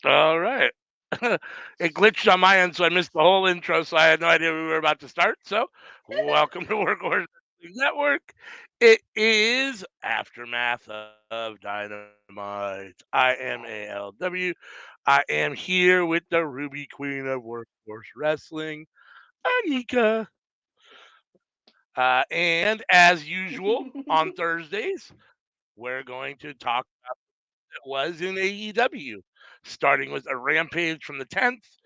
All right. It glitched on my end, so I missed the whole intro, so I had no idea we were about to start. So, welcome to Workhorse Wrestling Network. It is Aftermath of Dynamite. I am ALW. I am here with the Ruby Queen of Workhorse Wrestling, Anika. And as usual, on Thursdays, we're going to talk was in AEW, starting with a Rampage from the 10th,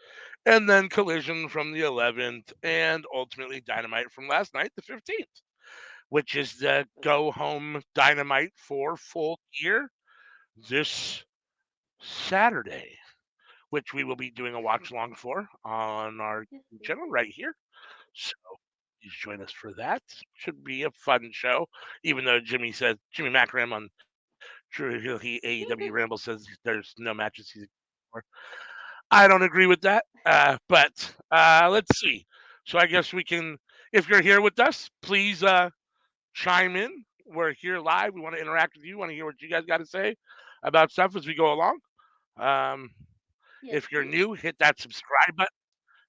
and then Collision from the 11th, and ultimately Dynamite from last night, the 15th, which is the go home Dynamite for Full Gear this Saturday, which we will be doing a watch along for on our channel right here. So please join us for that. Should be a fun show, even though Jimmy Macram on True AEW Ramble says there's no matches he's for. I don't agree with that. But let's see. So I guess we can, if you're here with us, please chime in. We're here live. We want to interact with you. Want to hear what you guys got to say about stuff as we go along. Um, Yes, if you're please. new, hit that subscribe button,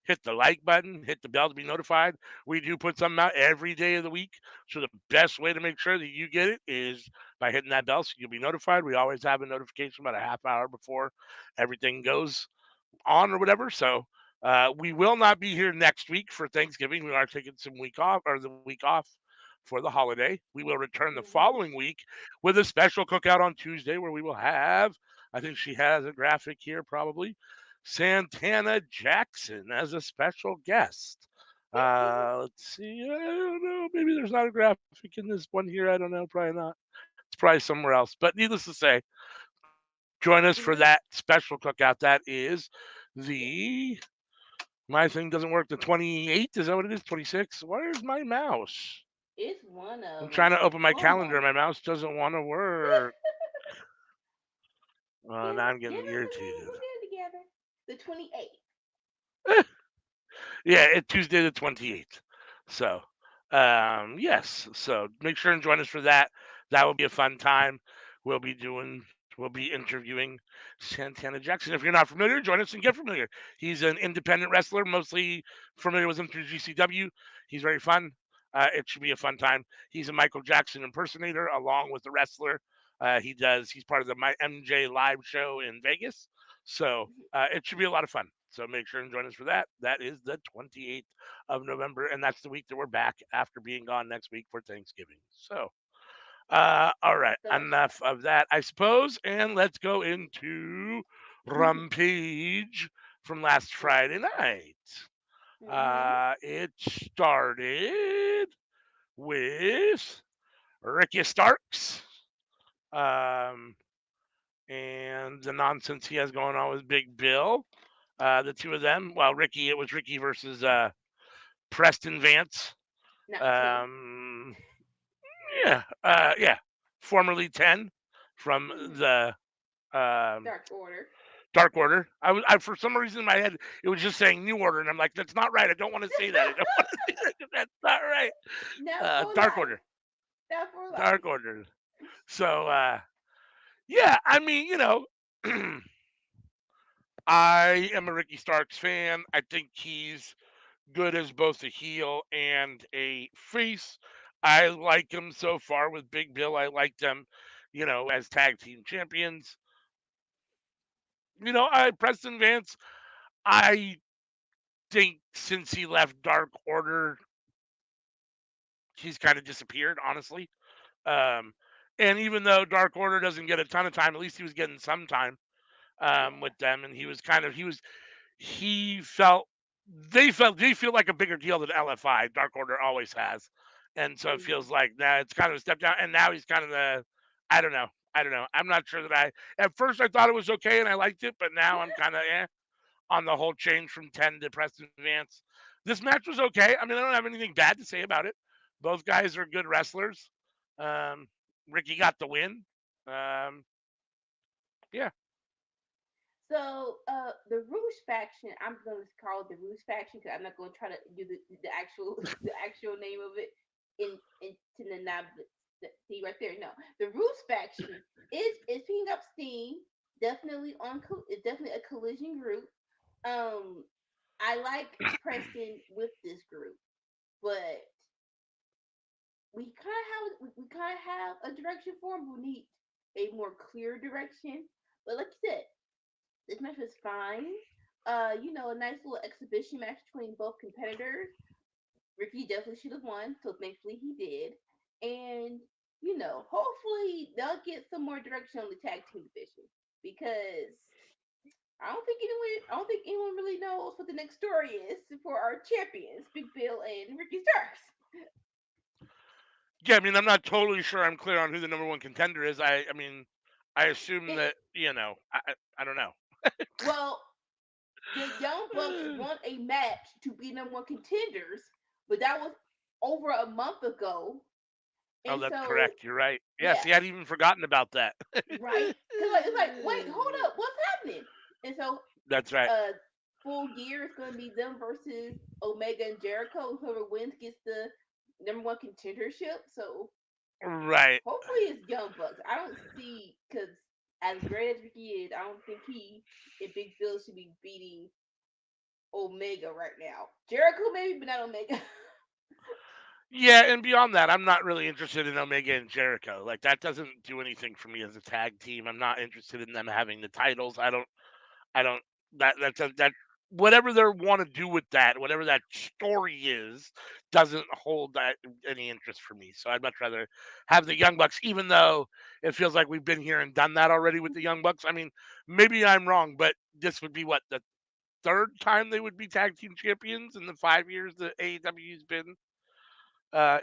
hit the like button, hit the bell to be notified. We do put something out every day of the week. So the best way to make sure that you get it is by hitting that bell so you'll be notified. We always have a notification about a half hour before everything goes on or whatever. So we will not be here next week for Thanksgiving. We are taking some week off or the week off for the holiday. We will return the Mm-hmm. following week with a special cookout on Tuesday where we will have, I think she has a graphic here probably, Santana Jackson as a special guest. Let's see. I don't know. Maybe there's not a graphic in this one here. I don't know. Probably not. It's probably somewhere else. But needless to say, join us for that Mm-hmm. special cookout. That is Yes, the my thing doesn't work. The 28th, is that what it is? 26. Where's my mouse? it's one I'm of trying them. to open my One calendar. of My them. mouse doesn't want to work. Give Now us, I'm give getting us a minute. irritated. We'll get it together. The 28th. Yeah, it's Tuesday the 28th. So, yes. So make sure and join us for that. That will be a fun time. We'll be interviewing Santana Jackson. If you're not familiar, join us and get familiar. He's an independent wrestler, mostly familiar with him through GCW. He's very fun. It should be a fun time. He's a Michael Jackson impersonator along with the wrestler. He's part of the My MJ live show in Vegas. So it should be a lot of fun. So make sure and join us for that. That is the 28th of November, and that's the week that we're back after being gone next week for Thanksgiving. So, all right, That's enough right. of that, I suppose, and let's go into Rampage from last Friday night. Mm-hmm. It started with Ricky Starks. Um, and the nonsense he has going on with Big Bill. The two of them. Well, it was Ricky versus Preston Vance. Not two. Um, yeah. Formerly 10 from Mm-hmm. the um, Dark Order. Dark Order. For some reason in my head it was just saying New Order, and I'm like, that's not right. I don't want to say that. I don't want to say that 'cause that's not right. Not for Dark life. Order. Not for Dark life. Order. So yeah, I mean, I am a Ricky Starks fan. I think he's good as both a heel and a face. I like him so far with Big Bill. I like them, as tag team champions. I Preston Vance. I think since he left Dark Order, he's kind of disappeared. Honestly, um, and even though Dark Order doesn't get a ton of time, at least he was getting some time Yeah. with them, and he felt they feel like a bigger deal than LFI. Dark Order always has, and so it Mm-hmm. feels like it's kind of a step down. And now he's kind of the I don't know. I don't know. I'm not sure that I at first I thought it was okay and I liked it, but now I'm kind of on the whole change from 10 to Preston Vance. This match was okay. I mean, I don't have anything bad to say about it. Both guys are good wrestlers. Um, Ricky got the win. Um, yeah. The Rouge faction. I'm gonna call it the Rouge faction because I'm not gonna try to do the actual the actual name of it into the see right there. No, the Rouge faction is picking up steam. it's definitely a collision group. Um, I like Preston with this group, but we kind of have a direction for him. We need a more clear direction. But like you said, this match was fine. A nice little exhibition match between both competitors. Ricky definitely should have won, so thankfully he did. And hopefully they'll get some more direction on the tag team division because I don't think anyone really knows what the next story is for our champions, Big Bill and Ricky Starks. Yeah, I mean, I'm not totally sure I'm clear on who the number one contender is. I mean, I assume It that I don't know. well, the Young Bucks won a match to be number one contenders, but that was over a month ago. Oh, And that's so, correct. You're right. Yeah, yeah, see, I'd even forgotten about that. right? Because it's like, wait, hold up, what's happening? And so, That's right. uh, Full Gear is going to be them versus Omega and Jericho. Whoever wins gets the number one contendership. So Right. hopefully it's Young Bucks. I don't see because as great as Ricky is, I don't think he and Big Bill should be beating Omega right now. Jericho maybe, but not Omega. Yeah, and beyond that, I'm not really interested in Omega and Jericho. Like that doesn't do anything for me as a tag team. I'm not interested in them having the titles. I don't that whatever they want to do with that, whatever that story is, doesn't hold that any interest for me. So I'd much rather have the Young Bucks, even though it feels like we've been here and done that already with the Young Bucks. I mean, maybe I'm wrong, but this would be what the third time they would be tag team champions in the 5 years that AEW's been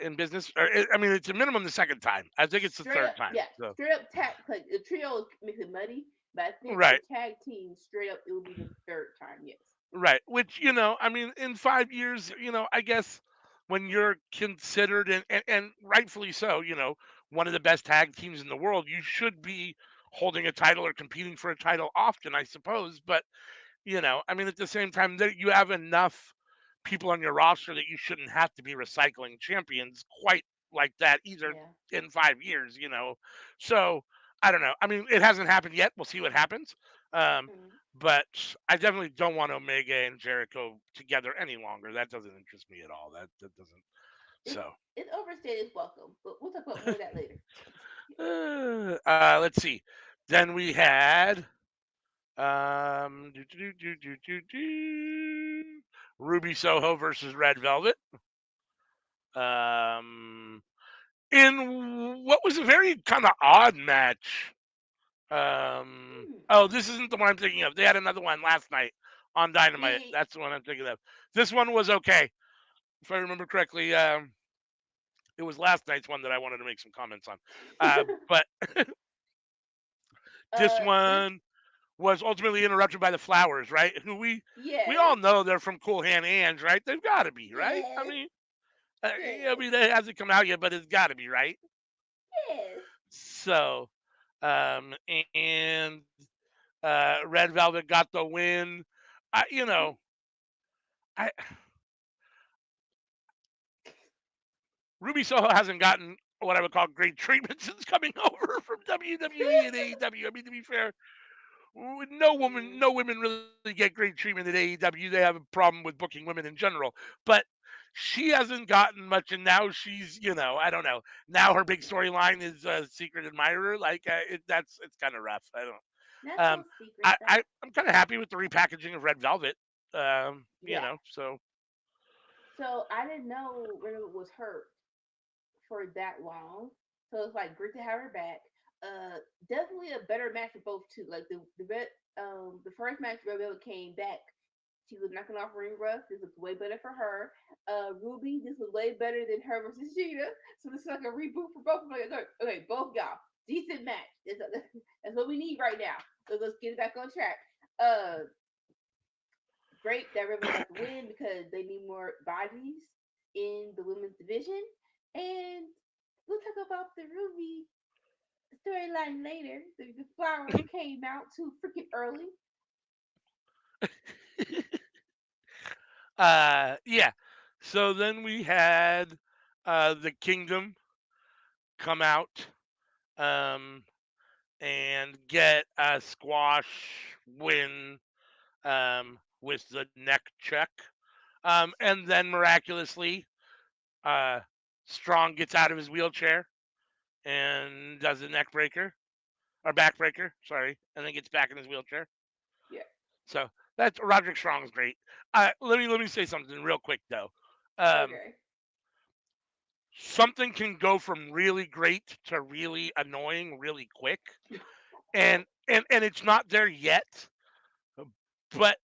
in business. Or I mean, it's a minimum the second time. I think it's the Straight third up, time. yeah, So straight up tag. Like the trio makes it muddy, but I think the right. tag team straight up it will be the third time. Yes. Right. Which, I mean, in 5 years, I guess when you're considered and rightfully so, one of the best tag teams in the world, you should be holding a title or competing for a title often, I suppose. But, I mean, at the same time, that you have enough people on your roster that you shouldn't have to be recycling champions quite like that either Yeah. in 5 years. So I don't know. I mean, it hasn't happened yet. We'll see what happens. Um, Mm. but I definitely don't want Omega and Jericho together any longer. That doesn't interest me at all. That doesn't. It's So it's overstated welcome, but we'll talk about more of that later. let's see. Then we had do, do, do, do, do, Ruby Soho versus Red Velvet. Um, in what was a very kind of odd match. Hmm. Oh, this isn't the one I'm thinking of. They had another one last night on Dynamite. Yeah. That's the one I'm thinking of. This one was okay, if I remember correctly. It was last night's one that I wanted to make some comments on. But this This one was ultimately interrupted by the Flowers, right? Who we yes all know they're from Cool Hand Hands, right? They've got to be, right? I yes mean, I yes mean, it hasn't come out yet, but it's got to be, right? yes. So, and Red Velvet got the win. I, you Mhm. know, I Ruby Soho hasn't gotten what I would call great treatment since coming over from WWE and AEW. I mean, to be fair, no woman, Mm. no women really get great treatment at AEW. They have a problem with booking women in general, but she hasn't gotten much, and now she's, I don't know. Now her big storyline is secret admirer. Like it's kind of rough. I don't. Not so Um, secret I, though. I I'm kind of happy with the repackaging of Red Velvet. Yeah. So So I didn't know River was hurt for that long. So it's like great to have her back. Definitely a better match for both too. Like the first match Red Velvet came back, she was knocking off ring rust. This was way better for her. Ruby, this was way better than her versus Sheeta. So this is like a reboot for both of them. Like, okay, both y'all, decent match. That's what we need right now. So let's get it back on track. Uh, Great that River got the win because they need more bodies in the women's division. And we'll talk about the Ruby storyline later. The flowers came out too freaking early. yeah. So then we had the Kingdom come out. Um, and get a squash win with the neck check. And then miraculously, uh, Strong gets out of his wheelchair and does a neck breaker or back breaker, sorry, and then gets back in his wheelchair. Yeah. So that's Roderick Strong's great. Let me say something real quick though. Um, Okay. Something can go from really great to really annoying really quick, and it's not there yet, but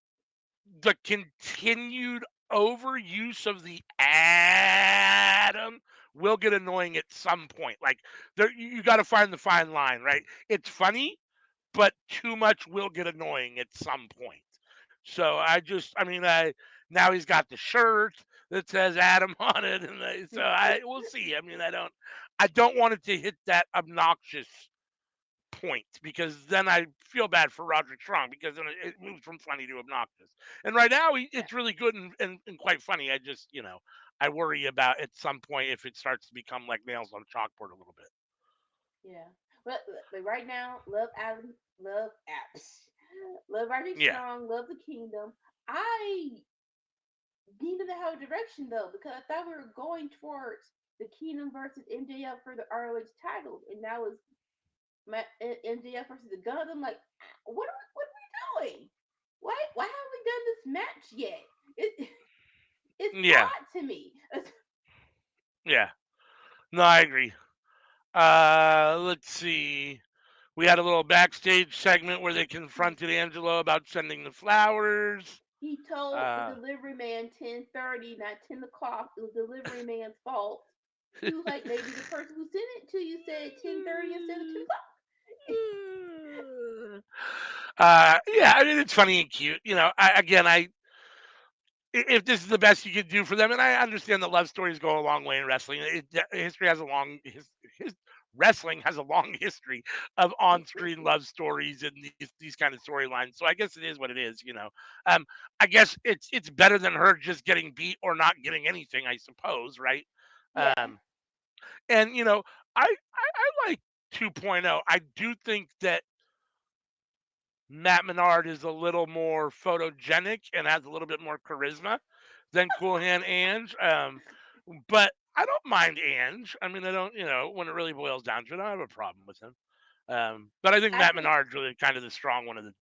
the continued overuse of the Adam will get annoying at some point. Like there, you got to find the fine line, right? It's funny, but too much will get annoying at some point. So I mean, now he's got the shirt that says Adam on it, and we'll see. I mean, I don't want it to hit that obnoxious point because then I feel bad for Roderick Strong because then it moves from funny to obnoxious. And right now, Yeah. it's really good and quite funny. I just, I worry about at some point if it starts to become like nails on a chalkboard a little bit. Yeah. But right now, love Adam, love apps, love Roderick Yeah. Strong, love the Kingdom. I need to have a direction though, because I thought we were going towards the Kingdom versus MJF for the ROH titles, and now it's MJF versus the Guns. I'm like, what are we doing? Why haven't we done this match yet? It it's Yeah. odd to me. Yeah. No, I agree. Let's see. We had a little backstage segment where they confronted Angelo about sending the flowers. He told the Uh, delivery man 10:30, not 10 o'clock. It was the delivery man's fault. He was like, maybe the person who sent it to you said 10:30 instead of 10 o'clock. yeah, I mean it's funny and cute. If this is the best you could do for them, and I understand that love stories go a long way in wrestling. History has a long his wrestling has a long history of on-screen love stories and these kind of storylines. So I guess it is what it is. I guess it's better than her just getting beat or not getting anything. I suppose, right? Yeah, Um, and I like 2.0. I do think that Matt Menard is a little more photogenic and has a little bit more charisma than Cool Hand Ange. But I don't mind Ange. I mean, I don't, when it really boils down to it, I don't have a problem with him. But I think I Matt think Menard's really kind of the strong one of the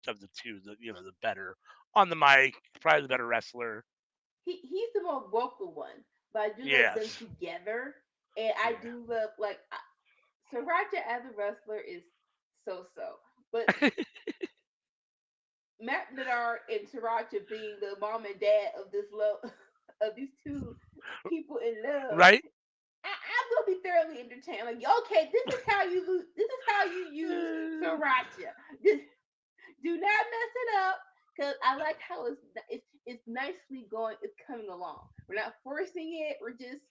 two, the better on the mic, probably the better wrestler. he's the more vocal one, but I do love them Yes. together, and I Yeah. do love Sriracha as a wrestler is so so, but Matt Menard and Sriracha being the mom and dad of this love of these two people in love, Right? I'm gonna be thoroughly entertained. Like, okay, this is how you lose. This is how you use sriracha. This, do not mess it up, because I like how it's nicely going. It's coming along. We're not forcing it. We're just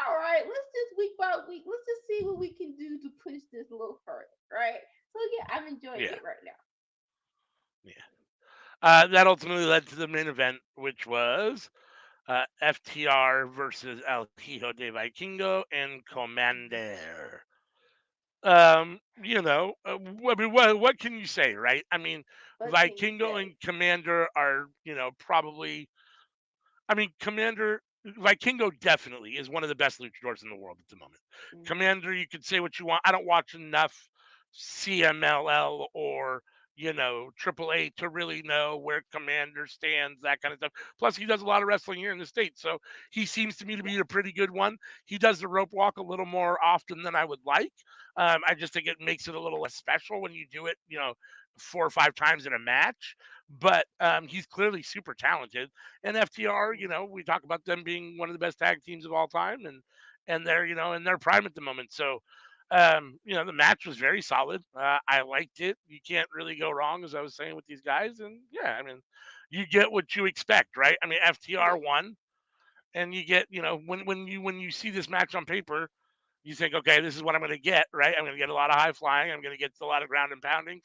all right. Let's just week by week. Let's just see what we can do to push this a little further. Right. So yeah, I'm enjoying Yeah. it right now. Yeah. That ultimately led to the main event, which was FTR versus El Hijo de Vikingo and Commander. I mean, what can you say, right? I mean, What can you Vikingo say? and Commander are, probably. I mean, Commander Vikingo definitely is one of the best luchadors in the world at the moment. Mm-hmm. Commander, you could say what you want. I don't watch enough CMLL or Triple A to really know where Commander stands, that kind of stuff. Plus, he does a lot of wrestling here in the States, so he seems to me to Yeah. be a pretty good one. He does the rope walk a little more often than I would like. I just think it makes it a little less special when you do it, 4 or 5 times in a match. But he's clearly super talented. And FTR, Mm-hmm. we talk about them being one of the best tag teams of all time, and they're in their prime at the moment. So, the match was very solid. I liked it. You can't really go wrong, as I was saying with these guys. And yeah, I mean, you get what you expect, right? I mean, Yeah. FTR won, and you get when you see this match on paper, you think, okay, this is what I'm going to get, right? I'm going to get a lot of high flying. I'm going to get a lot of ground and pounding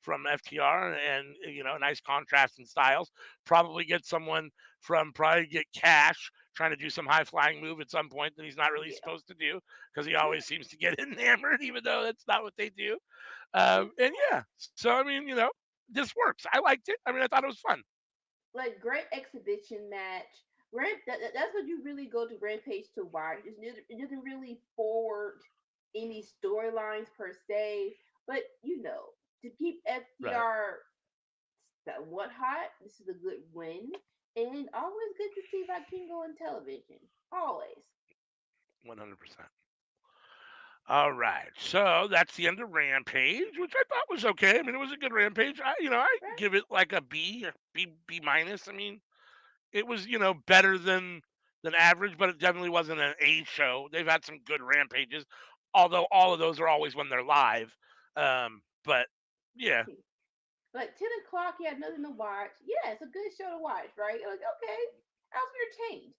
from FTR, and a nice contrast in styles. Probably get someone from probably get Cash trying to do some high flying move at some point that he's not really Yeah. supposed to do because he Yeah. always seems to get enamored, even though that's not what they do. Yeah. And yeah, so I mean, this works. I liked it. I mean, I thought it was fun. Like great exhibition match. That's what you really go to Rampage to watch. It doesn't really forward any storylines per se, but to keep Right. FTR somewhat hot, this is a good win, and always good to see Vikingo on television. Always. 100%. All right. So that's the end of Rampage, which I thought was okay. I mean, it was a good Rampage. I Right? give it like a B, or B minus. I mean, it was, better than average, but it definitely wasn't an A show. They've had some good Rampages, although all of those are always when they're live. But yeah. Like 10 o'clock, you had nothing to watch. Yeah, it's a good show to watch, right? You're like, okay, I was entertained.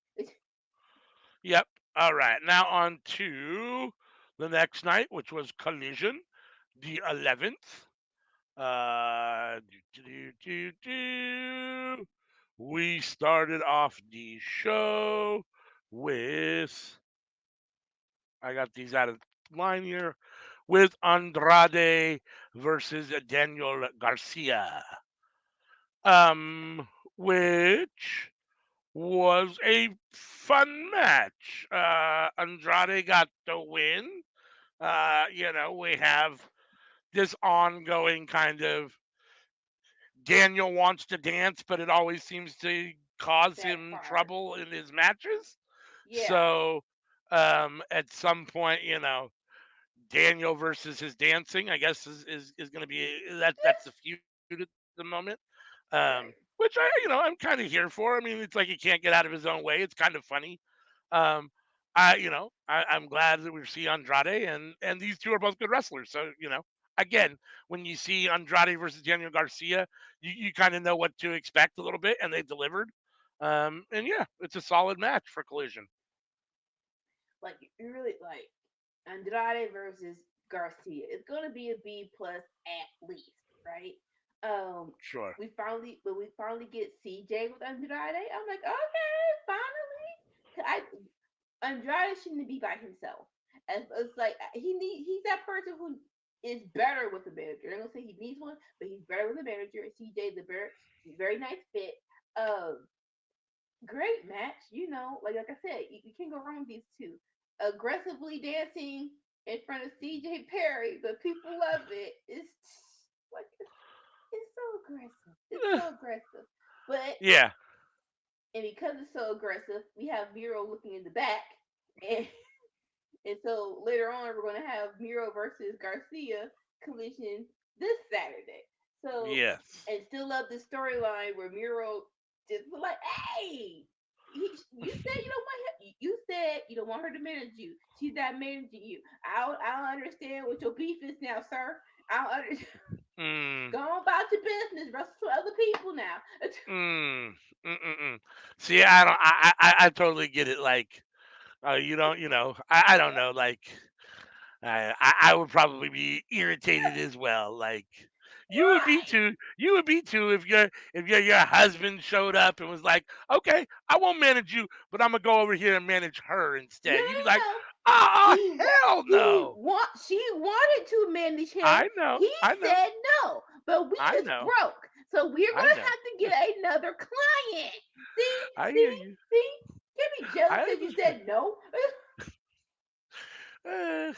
Yep. All right. Now on to the next night, which was Collision, the 11th. Do, do, do, do. We started off the show with, I got these out of line here, with Andrade versus Daniel Garcia. Which was a fun match. Andrade got the win. We have this ongoing kind of Daniel wants to dance, but it always seems to cause him Backfire. trouble in his matches. Yeah, So, at some point, Daniel versus his dancing, I guess, is going to be that's the feud at the moment. right. Which I'm kind of here for. I mean, it's like he can't get out of his own way. It's kind of funny. Um, I'm glad that we see Andrade, and these two are both good wrestlers. So again, when you see Andrade versus Daniel Garcia, you kind of know what to expect a little bit, and they delivered. And yeah, it's a solid match for Collision. Like you really like Andrade versus Garcia. It's gonna be a B plus at least, right? Um, Sure. when we finally get CJ with Andrade, I'm like, okay, finally. 'Cause Andrade shouldn't be by himself. As it's like he's that person who is better with a manager. I'm gonna say he needs one, but he's better with a manager. CJ the very nice fit. Um, great match. Like I said, you can't go wrong with these two. Aggressively dancing in front of CJ Perry, but people love it. It's so aggressive. It's Eh, so aggressive. But yeah. and because it's so aggressive, we have Miro looking in the back, and and so later on we're gonna have Miro versus Garcia collision this Saturday. So Yes. and still love the storyline where Miro just was like, hey, you said you don't want her. You said you don't want her to manage you. She's not managing you. I don't understand what your beef is now, sir. I don't understand. Mm. Go on about your business. Wrestle for other people now. Mm. Mm-mm-mm. See, I don't. I totally get it. Like, you don't. I don't know. Like, I would probably be irritated as well. Like, you would be Right. too. You would be too if your husband showed up and was like, "Okay, I won't manage you, but I'm gonna go over here and manage her No, instead." You'd be like, no, no. "Oh hell no!" She wanted to manage him. I know. He I know. said no, but we I is know. broke, so we're I gonna know. have to get another client. See, I hear see, you. see. Can't be jealous I because you understand. said no. Eh,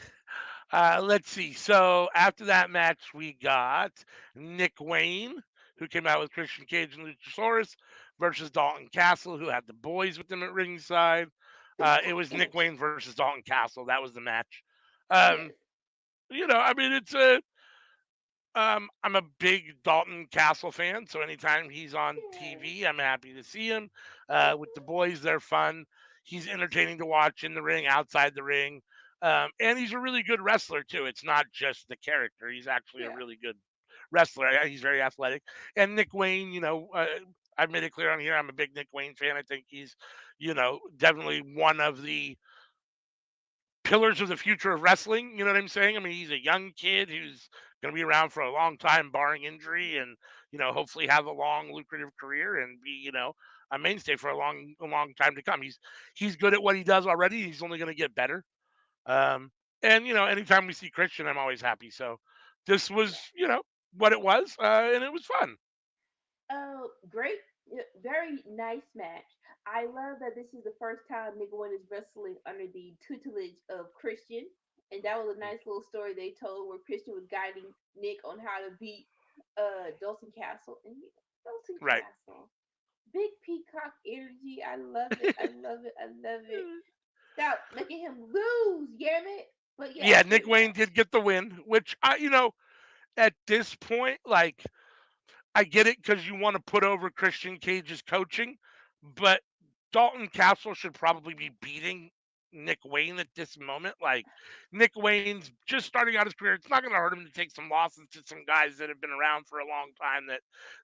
let's see. So after that match, we got Nick Wayne, who came out with Christian Cage and Luchasaurus, versus Dalton Castle, who had the boys with them at ringside. It was Nick Wayne versus Dalton Castle. That was the match. Yes. Um, I mean, I'm a big Dalton Castle fan, so anytime he's on Yeah. TV, I'm happy to see him. With the boys, they're fun. He's entertaining to watch in the ring, outside the ring, and he's a really good wrestler too. It's not just the character; he's actually a Yeah. really good wrestler. He's very athletic. And Nick Wayne, I've made it clear on here, I'm a big Nick Wayne fan. I think he's, definitely one of the pillars of the future of wrestling. You know what I'm saying? I mean, he's a young kid who's going to be around for a long time, barring injury, and hopefully have a long, lucrative career and be a mainstay for a long time to come. He's good at what he does already. He's only going to get better. Um, and anytime we see Christian, I'm always happy. So this was Yeah. what it was, and it was fun. Great, very nice match. I love that this is the first time Nick Wayne is wrestling under the tutelage of Christian, and that was a nice little story they told where Christian was guiding Nick on how to beat Dawson Castle. And Dawson Right. Castle, big peacock energy. I love it. I love it. I love it. Stop making him lose, damn it. But yeah, Yeah, Nick great Wayne match. did get the win, which at this point, like I get it because you want to put over Christian Cage's coaching, but Dalton Castle should probably be beating Nick Wayne at this moment. Like Nick Wayne's just starting out his career. It's not going to hurt him to take some losses to some guys that have been around for a long time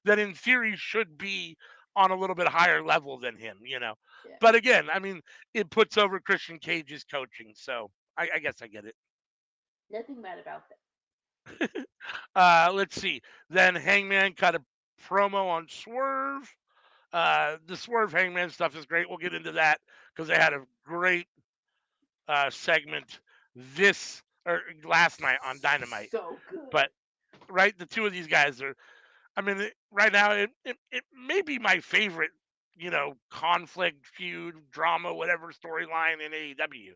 that in theory should be on a little bit higher level than him. Yeah, But again, I mean, it puts over Christian Cage's coaching, so I guess I get it. nothing bad about that. Let's see. Then Hangman cut a promo on Swerve. The Swerve Hangman stuff is great. We'll get into that because they had a great segment this or last night on Dynamite. So good. But right, the two of these guys are. I mean, right now it may be my favorite. Conflict, feud, drama, whatever storyline in AEW.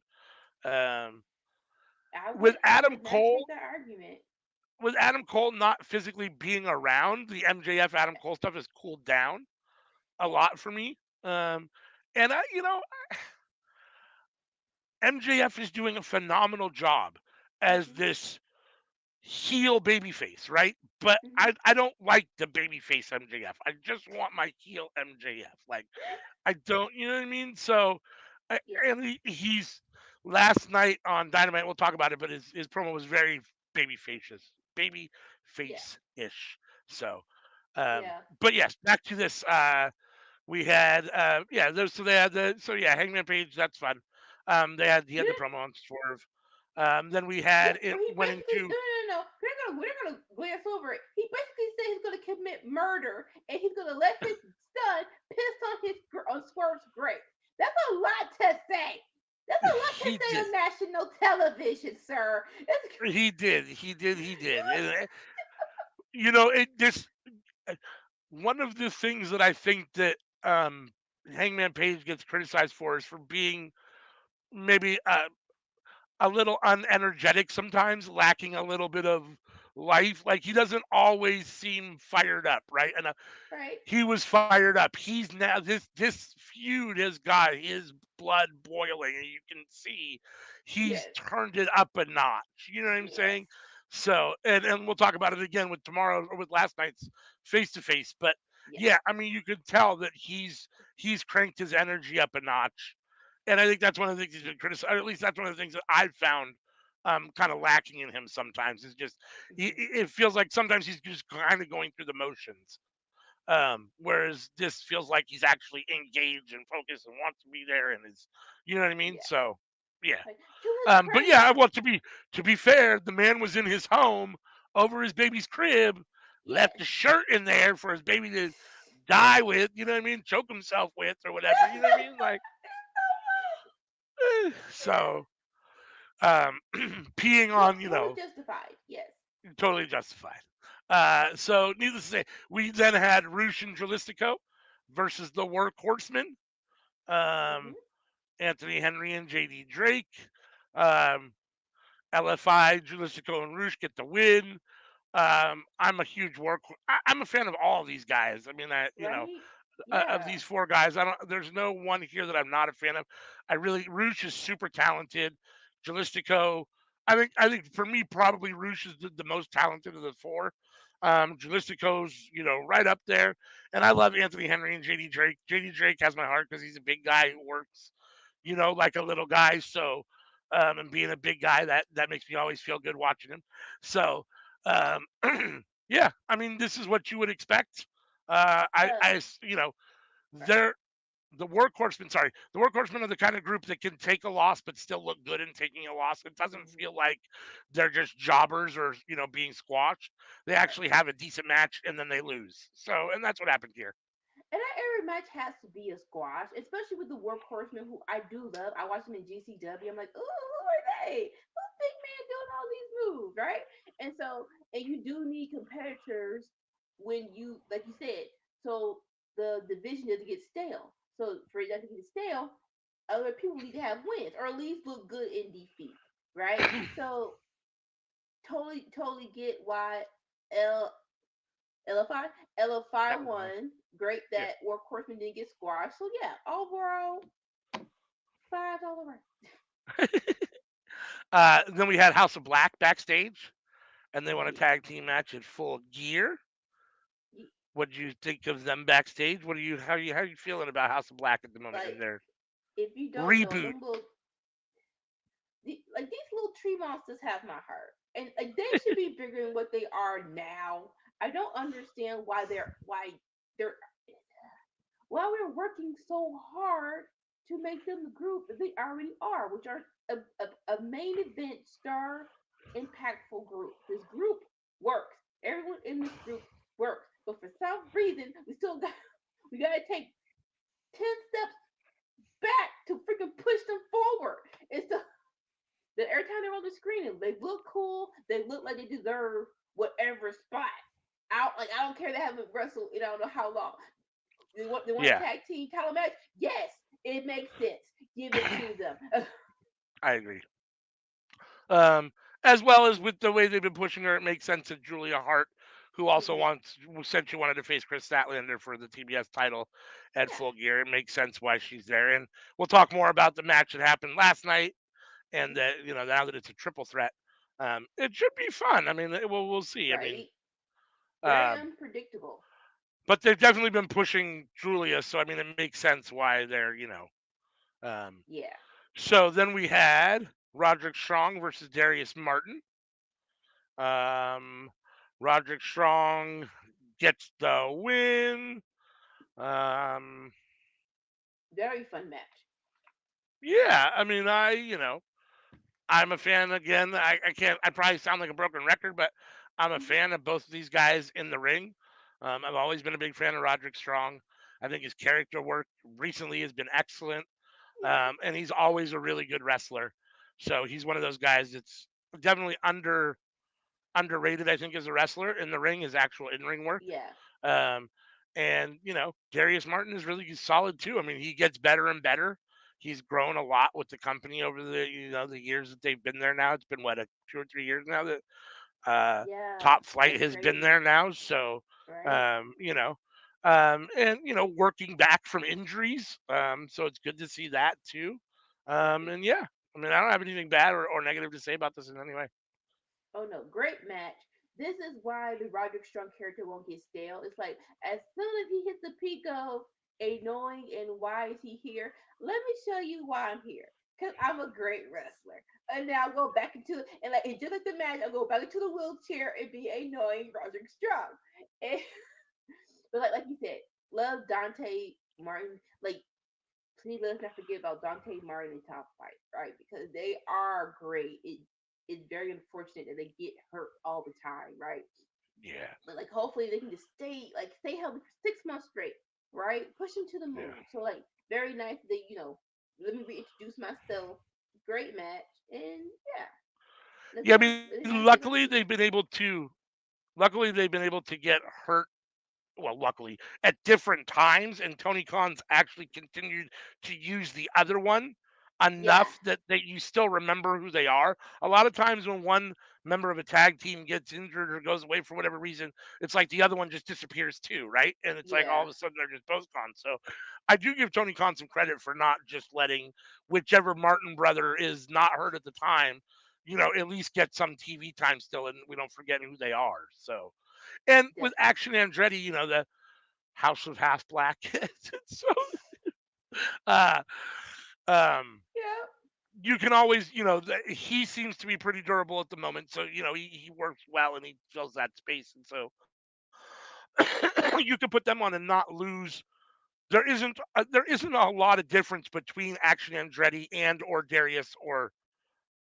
Um, with I Adam would not Cole take that argument. with Adam Cole not physically being around, the MJF Adam Cole stuff has cooled down a lot for me. Um, and MJF is doing a phenomenal job as Hmm. this heel babyface, right? But Hmm. I don't like the babyface MJF. I just want my heel MJF. Like I don't, you know what I mean? So, Yes. and he's last night on Dynamite. We'll talk about it, but his promo was very baby Yeah. face ish. So, Yeah. but yes, back to this. We had yeah, those so they had yeah, Hangman Page, that's fun. He had the promo on Swerve. Then we Yeah, had it well, he went basically into no. We're gonna glance over it. He basically said he's gonna commit murder and he's gonna let his son piss on on Swerve's grave. That's a lot to say. That's a lot to he say did on national television, sir. he did. You And, it just uh, one of the things that I think that Hangman Page gets criticized for is for being maybe a little unenergetic sometimes, lacking a little bit of life. Like he doesn't always seem fired up, right? And right? he was fired up. He's now this feud has got his blood boiling, and you can see he's Yes. turned it up a notch. You know what I'm Yes. saying? So, and we'll talk about it again with tomorrow or with last night's face to face. But Yes. yeah, I mean, you could tell that he's cranked his energy up a notch, and I think that's one of the things he's been criticized. Or at least that's one of the things that I've found kind of lacking in him sometimes. Is just Hmm. it feels like sometimes he's just kind of going through the motions. Whereas this feels like he's actually engaged and focused and wants to be there and is, you know what I mean? Yeah. So, yeah. Like to his But yeah, credit. well, to be fair, the man was in his home over his baby's crib, left Yes. a shirt in there for his baby to die with, you know what I mean? Choke himself with or whatever, you know what I mean? Like, so, peeing Yeah, on, totally justified. Yes. totally justified. Hmm. So, needless to say, we then had Roosh and Jalistico versus the Workhorsemen. Um, Hmm. Anthony Henry and JD Drake. Um, LFI, Jalisco and Roosh get the win. I'm a huge I'm a fan of all of these guys. I mean, Right? of Yeah. these four guys, I don't. There's no one here that I'm not a fan of. I really Roosh is super talented. Jalistico, I think for me probably Roosh is the most talented of the four. Jalistico's right up there, and I love Anthony Henry and JD Drake. JD Drake has my heart because he's a big guy who works like a little guy. So, and being a big guy, that makes me always feel good watching him. So, um, yeah, I mean, this is what you would expect. Uh. They're the workhorsemen, sorry, the workhorsemen are the kind of group that can take a loss but still look good in taking a loss. It doesn't Hmm. feel like they're just jobbers or being squashed. They Right. actually have a decent match and then they lose. So, and that's what happened here. And that every match has to be a squash, especially with the workhorsemen who I do love. I watch them in GCW. I'm like, ooh, who are they? Who's Big Man doing all these moves, right? And so, and you do need competitors when you, like you said, so the division doesn't get stale. So for it not to get stale, other people need to have wins or at least look good in defeat, right? So totally get why L LFI That LFI was mine. won. Great Yeah. that Workhorseman didn't get squashed. So yeah, overall $5 Then we had House of Black backstage, and they won a Yeah. tag team match in Full Gear. What did you think of them backstage? What are you how you feeling about House of Black at the moment in Like their if you don't know reboot? them little like these little tree monsters have my heart, and like they should be bigger than what they are now. I don't understand they're why we're working so hard to make them the group that they already are, which are a main event star impactful group. This group works. Everyone in this group works. But for some reason, we gotta take 10 steps back to freaking push them forward. It's the that every time they're on the screen, they look cool. They look like they deserve whatever spot. I don't care they haven't wrestled in I don't know how long. They want a Yeah, tag team title match? Yes, it makes sense. Give it to them. I agree. Um, as well as with the way they've been pushing her, it makes sense that Julia Hart, who also Hmm. said she wanted to face Chris Statlander for the TBS title at Yeah, Full Gear. It makes sense why she's there, and we'll talk more about the match that happened last night, and that now that it's a triple threat, it should be fun. I mean, we'll see. I mean, right. Very um, unpredictable. but they've definitely been pushing Julia, so I mean, it makes sense why they're Um, Yeah, so then we had Roderick Strong versus Darius Martin. Um, Roderick Strong gets the win. Um, very fun match. yeah, I mean, I'm a fan again. I can't. I probably sound like a broken record, but I'm a Hmm. fan of both of these guys in the ring. I've always been a big fan of Roderick Strong. I think his character work recently has been excellent, Yeah, and he's always a really good wrestler. So he's one of those guys that's definitely underrated. I think as a wrestler in the ring, his actual in ring work. yeah, Um, and Darius Martin is really solid too. I mean, he gets better and better. He's grown a lot with the company over the years that they've been there. Now it's been what 2 or 3 years now that uh, yeah. Top Flight That's has been crazy, there now. So right? um, you know, and working back from injuries. So it's good to see that too. Right. And yeah, I mean, I don't have anything bad or negative to say about this in any way. Oh no, great match. This is why the Roderick Strong character won't get stale. It's like as soon as he hits the peak of annoying and why is he here, let me show you why I'm here. Cause I'm a great wrestler. And now I'll go back into and like and just like the match, I'll go back into the wheelchair and be annoying Roderick Strong. And, but like you said, love Dante Martin. Like please let's not forget about Dante Martin and Top Fight, right? Because they are great. It's very unfortunate that they get hurt all the time, right? Yeah, But like hopefully they can just stay healthy for 6 months straight, right? Push them to the yeah. moon. So like very nice that let me reintroduce myself. Great match, and yeah, Yeah, I mean, let's not give up. luckily they've been able to get hurt, well, luckily, at different times, and Tony Khan's actually continued to use the other one Yeah, enough that you still remember who they are. A lot of times when one member of a tag team gets injured or goes away for whatever reason, it's like the other one just disappears too, right? And it's like all yeah, of a sudden they're just both gone. So I do give Tony Khan some credit for not just letting whichever Martin brother is not hurt at the time, at least get some TV time still, and we don't forget who they are. So, and with definitely. Action Andretti, the House of Half Black. So uh, um, Yeah, you can always, he seems to be pretty durable at the moment. So he works well and he fills that space, and so you can put them on and not lose. there isn't a lot of difference between Action Andretti and or Darius or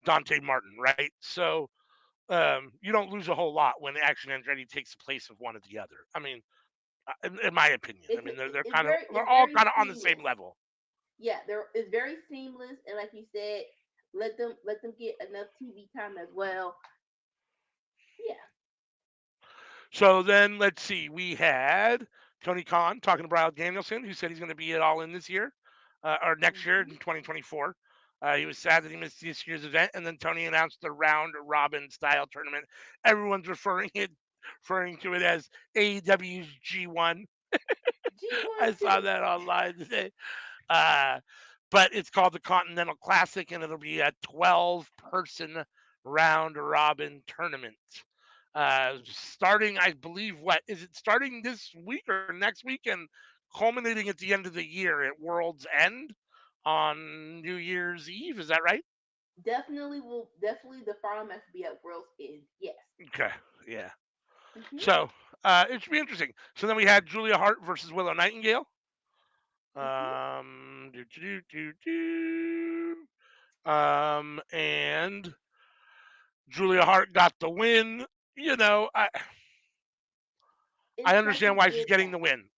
Dante Martin, right? So you don't lose a whole lot when Action Andretti takes the place of one or the other. I mean, in my opinion, I mean they're it's all very kind of on the same seamless. level. Yeah, there it's very seamless, and like you said, let them get enough TV time as well. Yeah. So then let's see. We had Tony Khan talking to Brad Danielson, who said he's going to be at All In this year or next year in Hmm. 2024. He was sad that he missed this year's event, and then Tony announced the round robin style tournament. Everyone's referring to it as AEW's G1. G1 I saw too. that online today. Uh, but it's called the Continental Classic, and it'll be a 12-person round robin tournament. Starting, I believe, what is it? Starting this week or next week, and culminating at the end of the year at World's End on New Year's Eve. Is that right? Definitely the final match will be at World's End. Yes. Okay, yeah. Hmm. So it should be interesting. So then we had Julia Hart versus Willow Nightingale. Hmm. Do, do, do, and Julia Hart got the win. You know, I It's such a understand why she's good getting the match. win.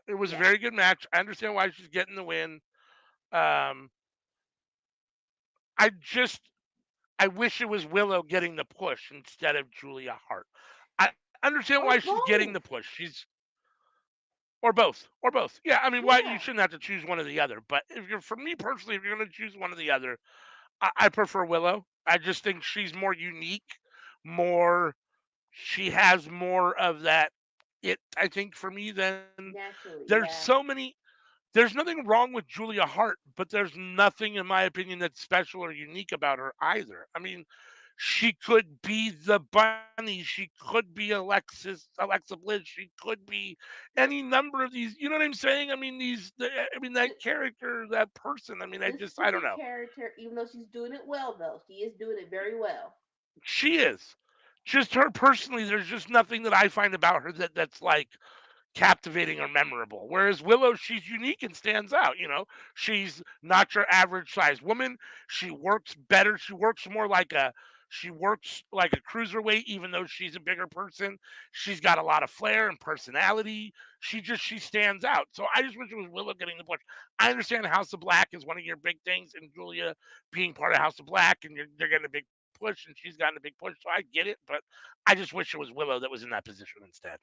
It was a Yeah. very good match. I understand why she's getting the win. Um, I just I wish it was Willow getting the push instead of Julia Hart. I understand why Or she's getting the both. push. She's or both. Yeah, I mean, why you Yeah. shouldn't have to choose one or the other. But if you're for me personally, if you're going to choose one or the other, I prefer Willow. I just think she's more unique, more she has more of that it I think for me than Naturally. there's Yeah. so many there's nothing wrong with Julia Hart, but there's nothing in my opinion that's special or unique about her either. I mean, she could be the bunny, she could be Alexa Bliss, she could be any number of these, you know what I'm saying? I mean I mean that The, character, that person. I mean, the I don't secret know. character, even though she's doing it well, though, she is doing it very well. She is. Just her personally, there's just nothing that I find about her that's like captivating or memorable. Whereas Willow, she's unique and stands out. You know, she's not your average size woman. She works better. She works like a cruiserweight, even though she's a bigger person. She's got a lot of flair and personality. She stands out. So I just wish it was Willow getting the push. I understand House of Black is one of your big things, and Julia being part of House of Black, and they're getting a big push, and she's gotten a big push. So I get it, but I just wish it was Willow that was in that position instead.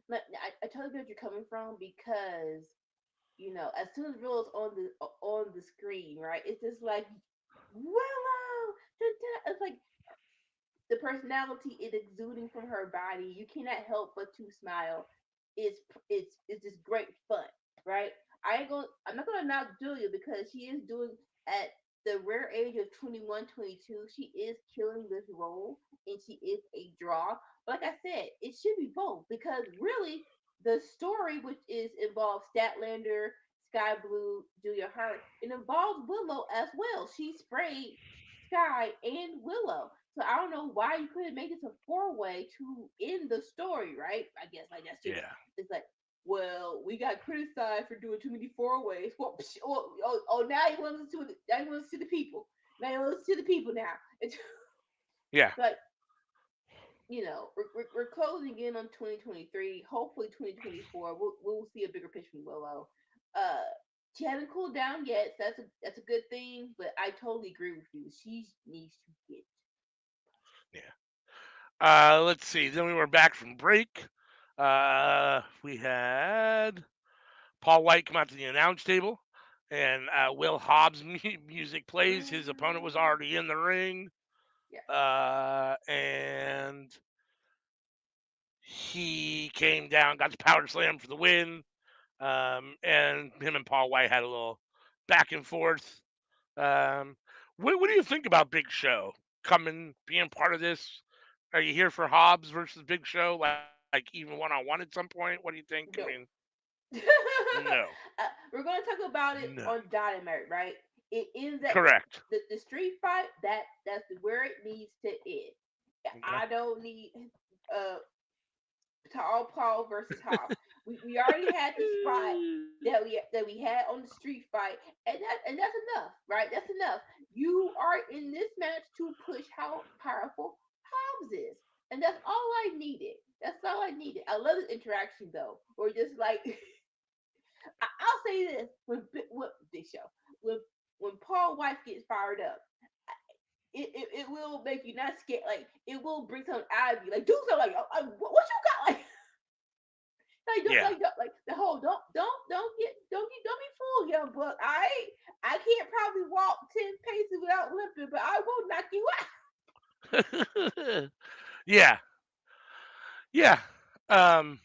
But I totally get where you're coming from because as soon as Willow's on the screen, right? It's just like Willow. It's like the personality is exuding from her body. You cannot help but to smile. It's just great fun, right? I'm not gonna knock Julia because she is doing at the rare age of 21, 22. She is killing this role and she is a draw. But like I said, it should be both because really the story, which is involves Statlander, Sky Blue, Julia Hart, it involves Willow as well. She sprayed Sky and Willow. So I don't know why you couldn't make it a four-way to end the story, right? I guess like that's just Yeah. it's like, well, we got criticized for doing too many four-ways. Well, now you want to listen to it. Now you want to see the people. Now you want to listen to the people now. It's Yeah. like we're closing in on 2023. Hopefully 2024 we'll see a bigger picture from Willow. Uh, she hasn't cooled down yet, so that's a good thing. But I totally agree with you. She needs to get. Yeah. Let's see. Then we were back from break. We had Paul White come out to the announce table, and Will Hobbs' music plays. His opponent was Mm-hmm. already in the ring, Yeah. and he came down, got the power slam for the win. And him and Paul White had a little back and forth. Um, what do you think about Big Show being part of this? Are you here for Hobbs versus Big Show, like even one-on-one at some point? What do you think? I mean, No. no, We're gonna talk about it no, on Dynamite, right? It ends at correct. the street fight. That's where it needs to end. Okay. I don't need uh Tall Paul versus Hobbs. We already had the spot. that we had on the street fight, and that's enough, right? That's enough. You are in this match to push how powerful Hobbs is, and that's all I needed. That's all I needed. I love this interaction though, or just like I'll say this with this show when Paul White gets fired up, it will make you not scared. Like it will bring something out of you. Like do something. Like what you got? Yeah. Like the whole don't be fooled, young buck. I can't probably walk 10 paces without limping, but I will knock you out. Yeah. Yeah. Um,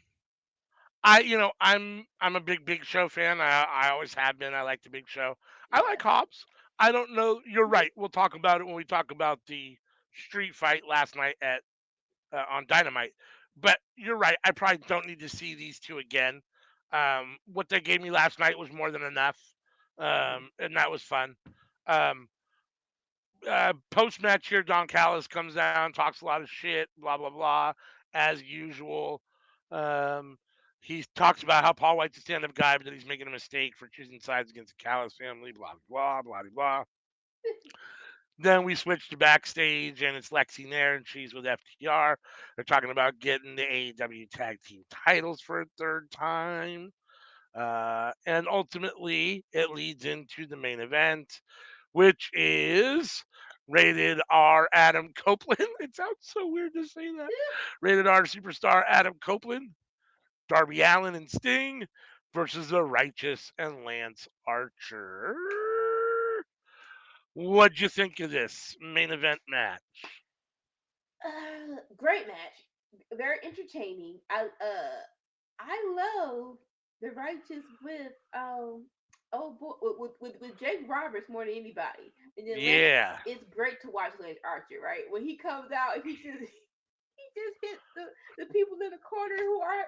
I'm a big show fan. I always have been. I like the Big Show. I Yeah. like Hobbs. I don't know. You're right. We'll talk about it when we talk about the street fight last night at on Dynamite. But you're right. I probably don't need to see these two again. What they gave me last night was more than enough, Mhm. and that was fun. Um, Post match here, Don Callis comes down, talks a lot of shit, blah blah blah, as usual. Um, he talks about how Paul White's a stand-up guy, but that he's making a mistake for choosing sides against the Callis family, blah blah blah blah blah. Then we switch to backstage, and it's Lexi there, and she's with FTR. They're talking about getting the AEW Tag Team titles for a third time. And ultimately, it leads into the main event, which is rated R Adam Copeland. It sounds so weird to say that. Rated R superstar Adam Copeland, Darby Allen and Sting versus the Righteous and Lance Archer. What'd you think of this main event match? Great match, very entertaining. I love the righteous with oh boy with Jake Roberts more than anybody, and then Lance. Yeah. It's great to watch Lance Archer, right? When he comes out, he just hits the people in the corner who are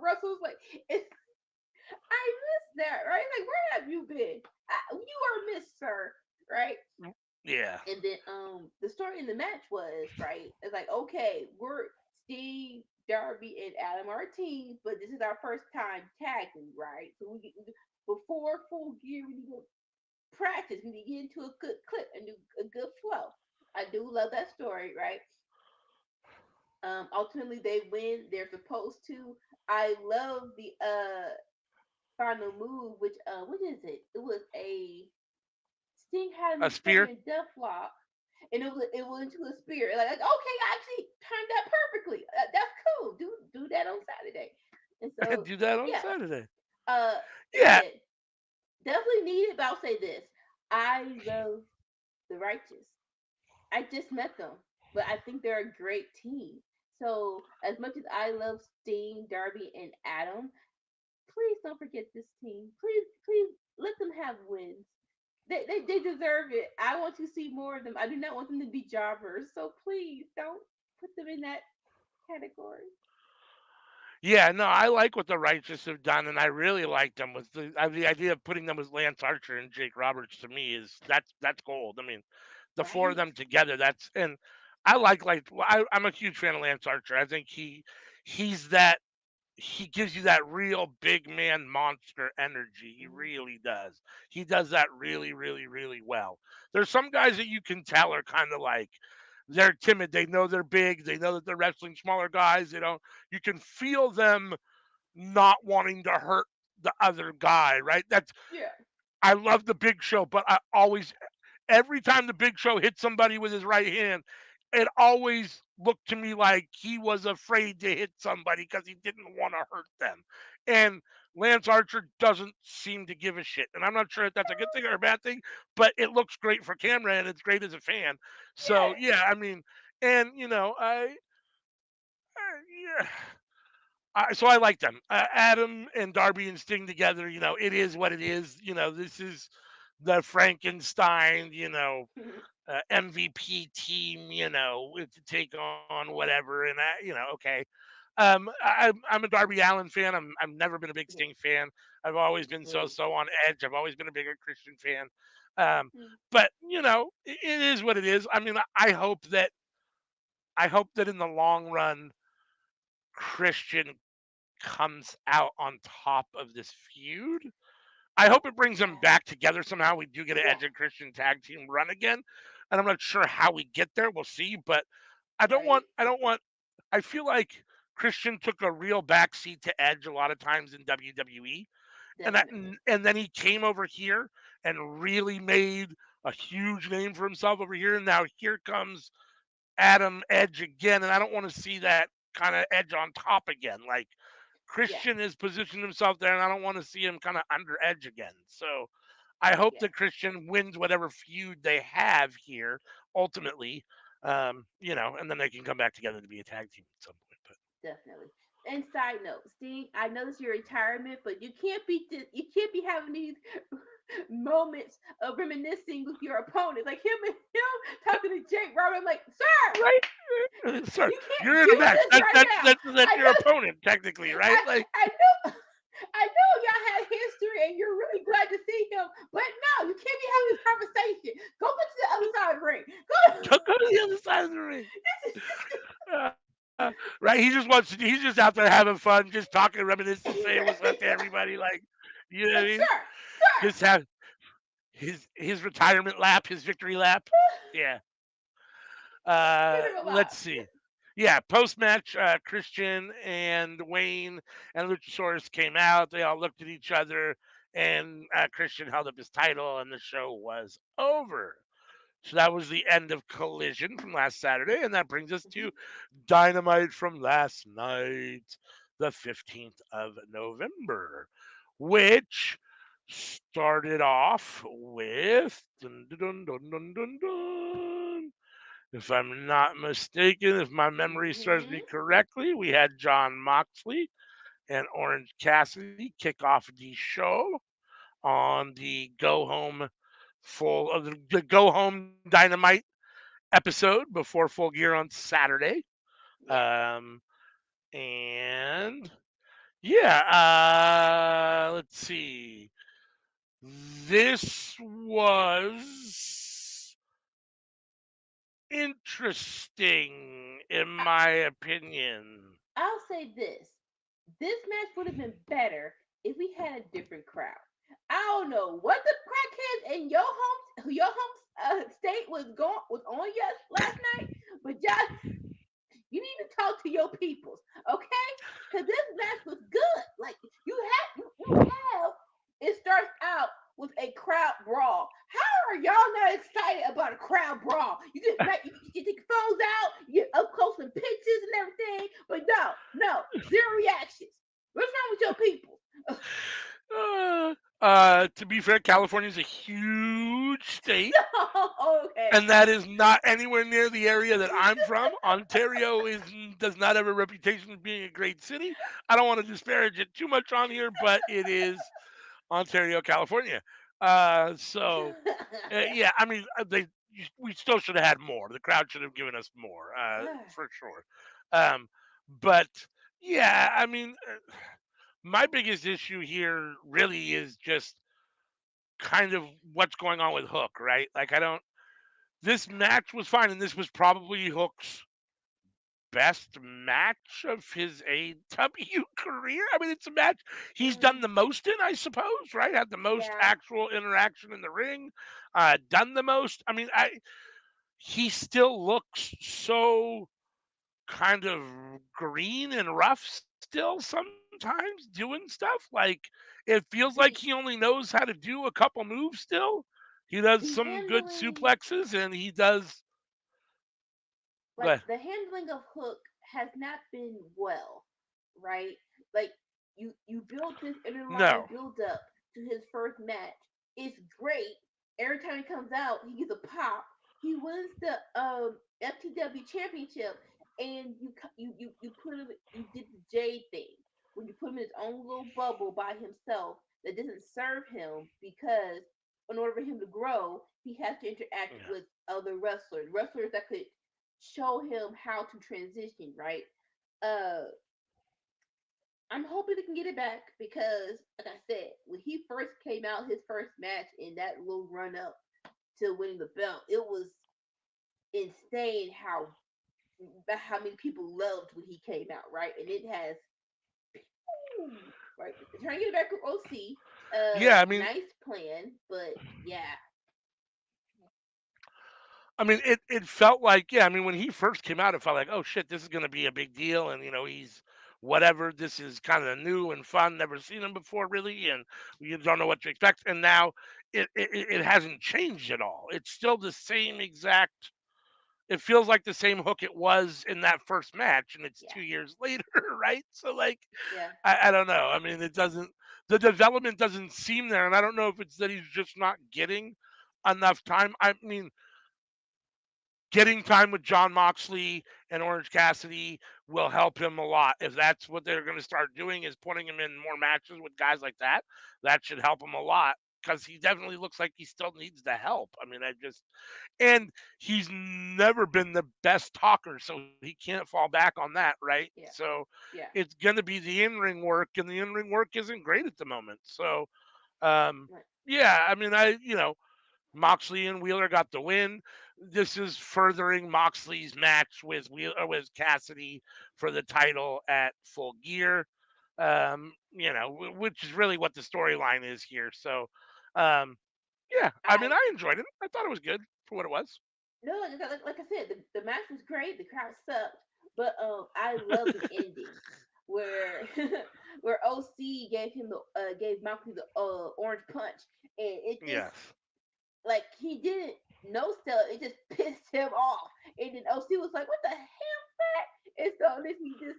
wrestlers. Like it's I miss that, right? Like where have you been? You are missed, sir, right? Yeah. And then the story in the match was right. It's like okay, we're Steve, Darby, and Adam are a team, but this is our first time tagging, right? So before full gear, we need to practice. We need to get into a good clip and do a good flow. I do love that story, right? Ultimately, they win. They're supposed to. I love the final move, which what is it? It was a Sting had him A in spear? Southern Death Lock, and it went into a spear. Like okay, I actually timed that perfectly. That's cool. Do that on Saturday. And so Do that on yeah, Saturday. uh, Yeah. again, definitely needed. But I'll say this: I love the Righteous. I just met them, but I think they're a great team. So as much as I love Sting, Darby, and Adam, please don't forget this team. Please let them have wins. They deserve it. I want to see more of them. I do not want them to be jobbers. So please don't put them in that category. Yeah, no, I like what the Righteous have done, and I really like them. With the idea of putting them with Lance Archer and Jake Roberts to me is that's gold. I mean, the four of Right. them together, that's and I I'm a huge fan of Lance Archer. I think he's that he gives you that real big man monster energy. He Mhm. really does. He does that really, really, really well. There's some guys that you can tell are kind of like they're timid. They know they're big. They know that they're wrestling smaller guys. They don't. You can feel them not wanting to hurt the other guy. Right. That's Yeah. I love the Big Show, but I always every time the Big Show hit somebody with his right hand, it always looked to me like he was afraid to hit somebody because he didn't want to hurt them. And Lance Archer doesn't seem to give a shit. And I'm not sure if that's a good thing or a bad thing, but it looks great for camera and it's great as a fan. So Yeah. yeah, I mean, and yeah. So I like them. Adam and Darby and Sting together. It is what it is. This is the Frankenstein. MVP team. To take on whatever. And okay. I'm a Darby Allen fan. I've never been a big Yeah. Sting fan. I've always been Same. so on Edge. I've always been a bigger Christian fan. Um, Mm. but it is what it is. I mean, I hope that in the long run, Christian comes out on top of this feud. I hope it brings them Yeah. back together somehow. We do get an Yeah. Edge and Christian tag team run again, and I'm not sure how we get there. We'll see, but I don't Right. want. I don't want. I feel like Christian took a real backseat to Edge a lot of times in WWE, Definitely. and then he came over here and really made a huge name for himself over here. And now here comes Adam Edge again, and I don't want to see that kind of Edge on top again. Like Yeah. Christian has positioned himself there, and I don't want to see him kind of under Edge again. So I hope Yeah. that Christian wins whatever feud they have here ultimately. And then they can come back together to be a tag team at some point. But Definitely. And side note, Steve, I know it's your retirement, but you can't be having these moments of reminiscing with your opponent, like him talking to Jake Roberts. I'm like, sir, right, sir, you can't you're in do a match. this right now. That's I your know, opponent technically, right? Like I know. I know y'all had history and you're really glad to see him, but no, you can't be having this conversation. Go to the other side of the ring. Go. go to the other side of the ring. Right? He's just out there having fun, just talking, reminiscing, saying what's up to everybody. Like, you know what I Like, mean? sir, Just have his retirement lap, his victory lap. Yeah. keep it Let's alive. see. Yeah, post match, Christian and Wayne and Luchasaurus came out. They all looked at each other, and Christian held up his title, and the show was over. So that was the end of Collision from last Saturday, and that brings us to Dynamite from last night, the 15th of November, which started off with dun, dun, dun, dun, dun, dun. If I'm not mistaken, if my memory serves me Mm-hmm. correctly, we had John Moxley and Orange Cassidy kick off the show on the Go Home Dynamite episode before Full Gear on Saturday. Yeah. Um, and yeah, let's see. This was interesting, in my opinion. I'll say this. This match would have been better if we had a different crowd. I don't know what the crackheads in your home state was on yes last night, but just you need to talk to your peoples, okay? Because this match was good. Like you have it starts out with a crowd brawl. How are y'all not excited about a crowd brawl? You take your phones out, you get up close and pictures and everything, but no, zero reactions. What's wrong with your people? To be fair, California is a huge state, Okay. and that is not anywhere near the area that I'm from. Ontario does not have a reputation of being a great city. I don't want to disparage it too much on here, but it is Ontario, California. Yeah, I mean, we still should have had more. The crowd should have given us more, for sure. Um, but yeah, I mean, my biggest issue here really is just kind of what's going on with Hook, right? Like, I don't. This match was fine, and this was probably Hook's best match of his AEW career. I mean, it's a match he's done Mm, the most in, I suppose, right? Had the most yeah. actual interaction in the ring, done the most. I mean, he still looks so kind of green and rough still sometimes doing stuff. Like it feels like he The only knows how to do a couple moves still. He does the some good handling suplexes and he does. like the handling of Hook has not been well, right? Like you build this No. underlying build up to his first match. It's great. Every time he comes out, he gets a pop. He wins the FTW championship, and you put him. You did the Jade thing when you put him in his own little bubble by himself that doesn't serve him because in order for him to grow, he has to interact Yeah. with other wrestlers that could show him how to transition, right? Uh, I'm hoping they can get it back because, like I said, when he first came out, his first match in that little run up to winning the belt, it was insane how many people loved when he came out, right? And it has Ooh, right. Trying to get back with OC. Yeah, Nice plan, but yeah, it felt like, yeah, when he first came out, it felt like, oh shit, this is gonna be a big deal, and he's whatever. This is kind of new and fun, never seen him before, really, and you don't know what to expect. And now it hasn't changed at all. It's still the same exact. It feels like the same hook it was in that first match, and it's yeah, 2 years later, right? So like, yeah. I don't know. It doesn't. The development doesn't seem there, and I don't know if it's that he's just not getting enough time. Getting time with John Moxley and Orange Cassidy will help him a lot. If that's what they're going to start doing, is putting him in more matches with guys like that, that should help him a lot because he definitely looks like he still needs the help. And he's never been the best talker, so he can't fall back on that, right? Yeah, So yeah, it's going to be the in ring work, and the in ring work isn't great at the moment. So, um, right. yeah, Moxley and Wheeler got the win. This is furthering Moxley's match with with Cassidy for the title at Full Gear. Which is really what the storyline is here. So, um, yeah, I I enjoyed it. I thought it was good for what it was. no, like I said, the match was great. The crowd sucked, but I love the ending where where OC gave him the gave Malcolm the orange punch, and it just Yes. like he didn't no sell it. It just pissed him off, and then OC was like, "What the hell, that?" And so then he just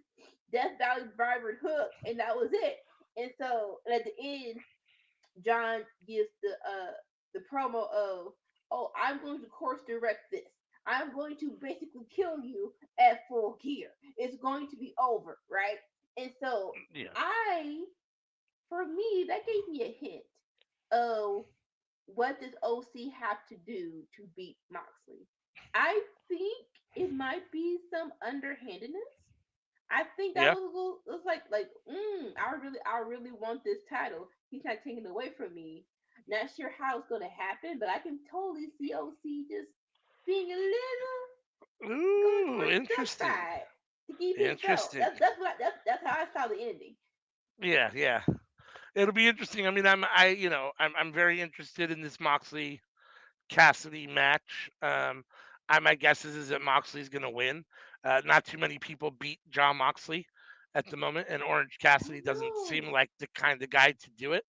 Death Valley driver hook, and that was it. And so at the end, John gives the promo of, "Oh, I'm going to course direct this. I'm going to basically kill you at Full Gear. It's going to be over, right?" And so Yeah. I, for me, that gave me a hint of what does OC have to do to beat Moxley. I think it might be some underhandedness. I think that Yeah. was a little. It was I really want this title. He's not taking it away from me. Not sure how it's gonna happen, but I can totally see OC just being a little going Ooh, towards the dark interesting. side to keep his belt. Interesting. That's how I saw the ending. Yeah, yeah. It'll be interesting. I'm very interested in this Moxley Cassidy match. My guess is that Moxley's going to win. Not too many people beat John Moxley at the moment, and Orange I Cassidy don't doesn't seem know. like the kind of guy to do it.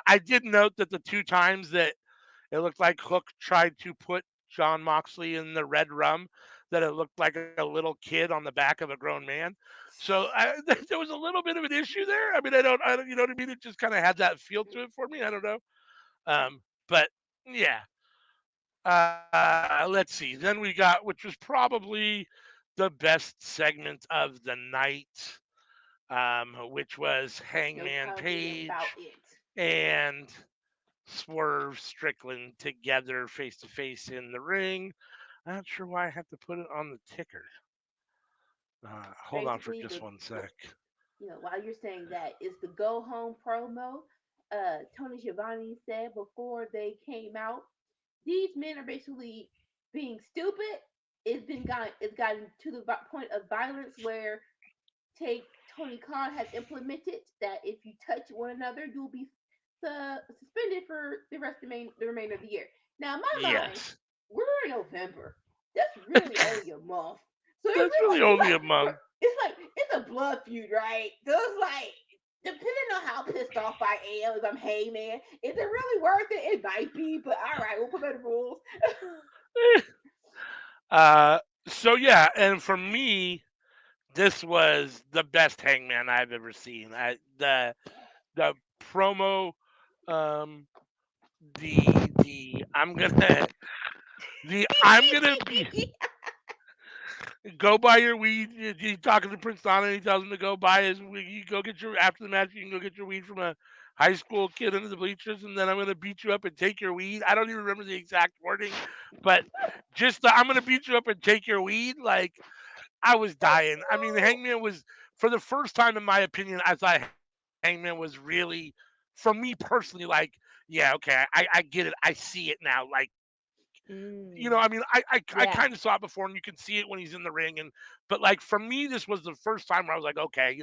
I did note that the two times that it looked like Hook tried to put John Moxley in the red rum, that it looked like a little kid on the back of a grown man. So there was a little bit of an issue there. You know what I mean? It just kind of had that feel to it for me. I don't know. But yeah, let's see. Then we got, which was probably the best segment of the night, which was No Hangman telling me about Page it. and Swerve Strickland together face to face in the ring. Not sure why I have to put it on the ticker. Hold on for Basically, just one the sec. while you're saying that is the go home promo. Tony Schiavone said before they came out, these men are basically being stupid. It's gotten to the point of violence where take Tony Khan has implemented that if you touch one another, you'll be suspended for the remainder of the year. Now, in my mind, Yes, we're in November. That's really only a month. So it that's really really it's only like a month. it's a blood feud, right? So it's like depending on how pissed off I am, if I'm hey man, is it really worth it? It might be, but all right, we'll put better rules. uh, so yeah, and for me, this was the best Hangman I've ever seen. The promo, um, the I'm gonna be go buy your weed. He's talking to Prince Donna, and he tells him to go buy his weed. You go get your after the match. You can go get your weed from a high school kid under the bleachers, and then I'm gonna beat you up and take your weed. I don't even remember the exact wording, but just I'm gonna beat you up and take your weed. Like, I was dying. Hangman was, for the first time in my opinion, I thought Hangman was really, for me personally, like, yeah, okay, I get it, I see it now. Like, Mm, I kind of yeah, saw it before, and you can see it when he's in the ring. But like for me, this was the first time where I was like, okay,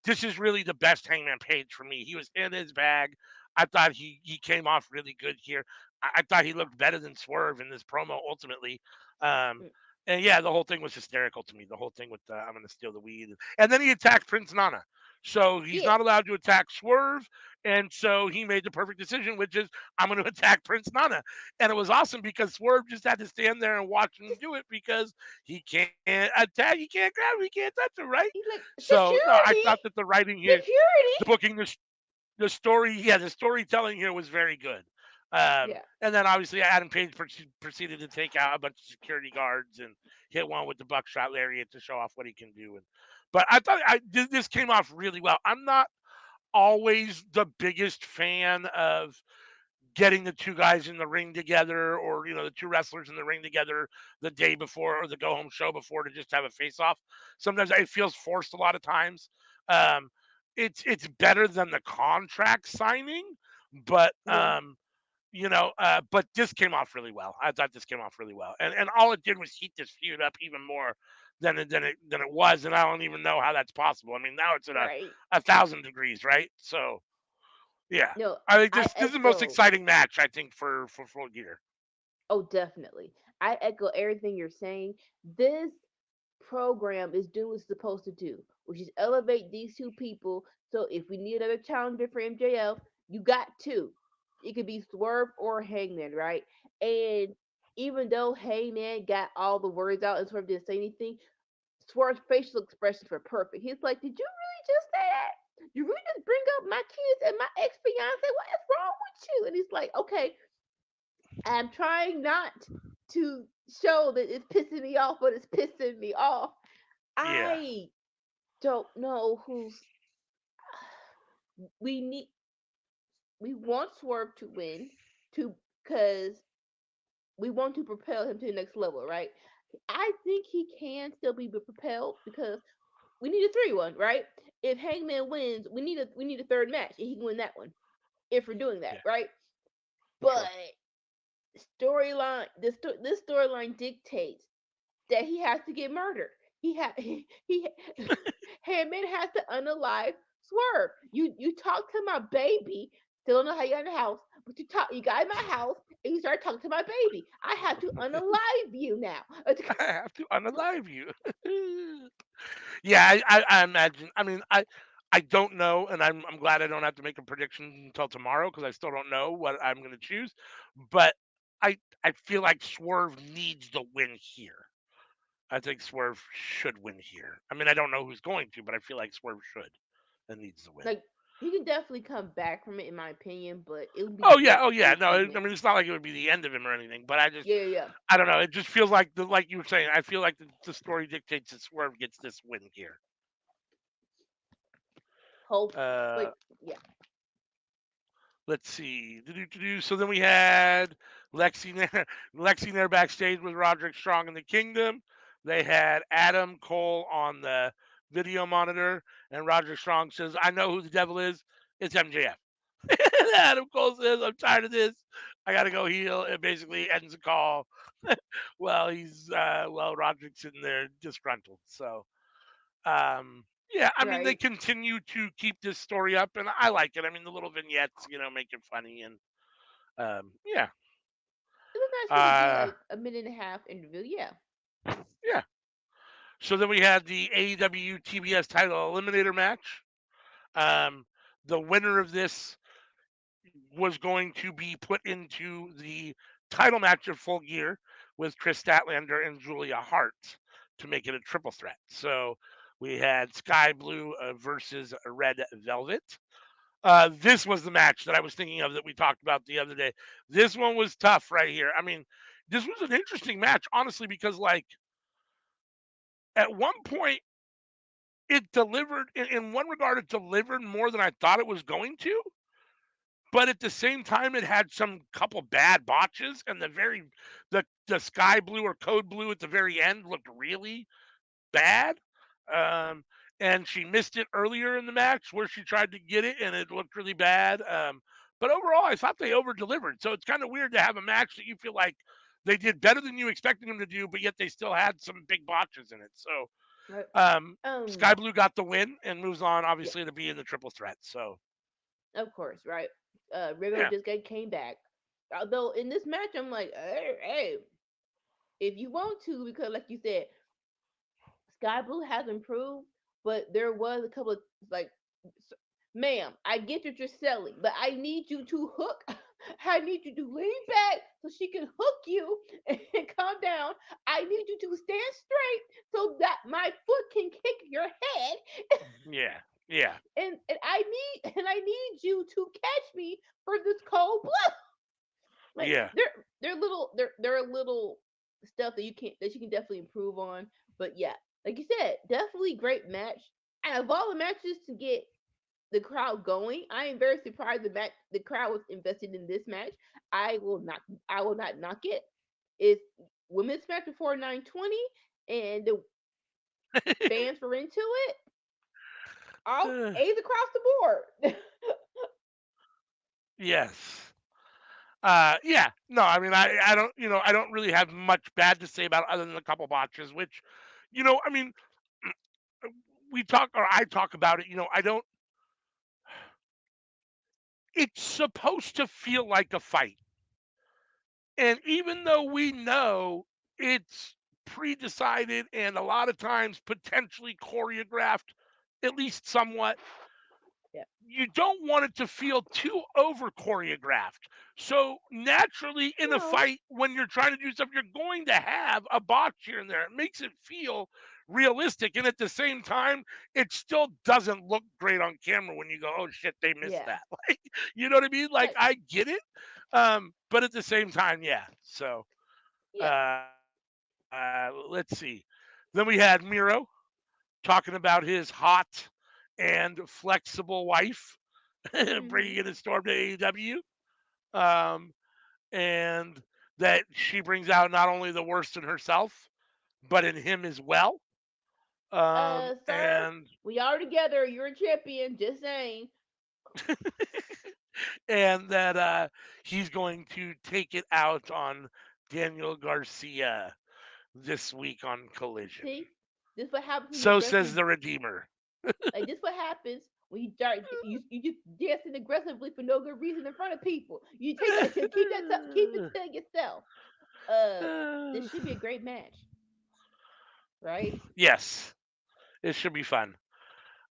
this is really the best Hangman Page for me. He was in his bag. I thought he came off really good here. I thought he looked better than Swerve in this promo ultimately. Um, Mm, and yeah, the whole thing was hysterical to me. The whole thing with I'm going to steal the weed, and then he attacked Prince Nana. So he's yeah. not allowed to attack Swerve, and so he made the perfect decision, which is I'm going to attack Prince Nana. And it was awesome because Swerve just had to stand there and watch him Just do it because he can't attack, he can't grab him, he can't touch him, right? he's like So no, I security, thought that the writing here, security. the booking, the story, yeah, the storytelling here was very good. Yeah. And then obviously Adam Page proceeded to take out a bunch of security guards and hit one with the buckshot lariat to show off what he can do. And but I thought this came off really well. I'm not always the biggest fan of getting the two guys in the ring together, or the two wrestlers in the ring together the day before or the go home show before to just have a face off. Sometimes it feels forced a lot of times. um it's better than the contract signing, but Yeah. but this came off really well. I thought this came off really well, and all it did was heat this feud up even more than it was, and I don't even know how that's possible. I mean, now it's at Right. a thousand degrees, right? So yeah, No, I think I this is the most echo. exciting match, I think, for Full Gear. Oh, definitely. I echo everything you're saying. This program is doing what it's supposed to do, which is elevate these two people. So if we need another challenger for MJF, you got two. It could be Swerve or Hangman, right? And even though Hangman got all the words out and Swerve didn't say anything, Swerve's facial expressions were perfect. He's like, "Did you really just say that? You really just bring up my kids and my ex fiance? What is wrong with you?" And he's like, "Okay, I'm trying not to show that it's pissing me off, but it's pissing me off. Yeah, I don't know who's we need we want Swerve to win to because we want to propel him to the next level, right? I think he can still be propelled because we need a 3-1, right? If Hangman wins, we need a third match and he can win that one. If we're doing that, yeah, right? But sure. this storyline dictates that he has to get murdered. He Hammond has to unalive Swerve. You talk to my baby. Still don't know how you got in the house, but you got in my house and you started talking to my baby. I have to unalive you now. I have to unalive you. Yeah, I imagine. I mean, I don't know, and I'm glad I don't have to make a prediction until tomorrow because I still don't know what I'm going to choose. But I feel like Swerve needs the win here. I think Swerve should win here. I mean, I don't know who's going to, but I feel like Swerve should and needs the win. Like he can definitely come back from it, in my opinion. But it would be Oh yeah, great oh to see yeah. if No, he I wins. mean it's not like it would be the end of him or anything, but Yeah, yeah. I don't know. It just feels like like you were saying. I feel like the story dictates that Swerve gets this win here. Hopefully, Uh, but yeah, let's see. Do-do-do-do. So then we had Lexi there, Lexi there backstage with Roderick Strong in the Kingdom. They had Adam Cole on the video monitor, and Roderick Strong says, "I know who the devil is. It's MJF." Adam Cole says, "I'm tired of this. I gotta go heel." It basically ends the call. Well, Roderick's sitting there disgruntled. So yeah, I mean they right. continue to keep this story up, and I like it. I mean the little vignettes, make it funny, and yeah, It was nice for him to do uh, like a minute and a half interview. Yeah, yeah. So then we had the AEW TBS title eliminator match. Um, the winner of this was going to be put into the title match of Full Gear with Chris Statlander and Julia Hart to make it a triple threat. So we had Sky Blue versus Red Velvet. This was the match that I was thinking of that we talked about the other day. This one was tough right here. I mean, this was an interesting match, honestly, because like at one point it delivered in one regard, it delivered more than I thought it was going to. But at the same time, it had some couple bad botches, and the sky blue or code blue at the very end looked really bad. Um, and she missed it earlier in the match where she tried to get it, and it looked really bad. But overall, I thought they over delivered. So it's kind of weird to have a match that you feel like they did better than you expected them to do, but yet they still had some big botches in it. So Right. Um, Um. Sky Blue got the win and moves on, Yeah. obviously, to be in the triple threat. So Of course. Right. Rigo yeah, just came back. Although in this match, I'm like, hey, if you want to, because like you said, Sky Blue has improved, but there was a couple of like, ma'am, I get what you're selling, but I need you to hook. I need you to lean back so she can hook you and calm down. I need you to stand straight so that my foot can kick your head, yeah, yeah, and I need you to catch me for this cold blood. Like yeah, they're little stuff that you can definitely improve on. But yeah, like you said, definitely great match. Out of all the matches to get the crowd going, I am very surprised the crowd was invested in this match. I will not knock it. It's women's match before 920, and the fans were into it. All Uh, A's across the board. yes. Yeah, no, I mean, I don't, I don't really have much bad to say about it other than a couple botches, which, I mean, we talk or I talk about it. I don't. It's supposed to feel like a fight, and even though we know it's pre-decided and a lot of times potentially choreographed, at least somewhat, Yeah. you don't want it to feel too over choreographed. So naturally, in a No. fight, when you're trying to do stuff, you're going to have a botch here and there. It makes it feel realistic, and at the same time, it still doesn't look great on camera when you go, "Oh shit, they missed Yeah. that." Like, you know what I mean? Like, Like I get it, but at the same time, yeah. So, yeah. let's see. Then we had Miro talking about his hot and flexible wife bringing Hmm. in a storm to AEW, um, and that she brings out not only the worst in herself, but in him as well. Sir, And we are together. You're a champion. Just saying. and that he's going to take it out on Daniel Garcia this week on Collision. See, this what happens when you So says aggressively the Redeemer. like this. What happens when you start you just dancing aggressively for no good reason in front of people. You take that shit. Keep it to yourself. Uh, this should be a great match, right? Yes, it should be fun.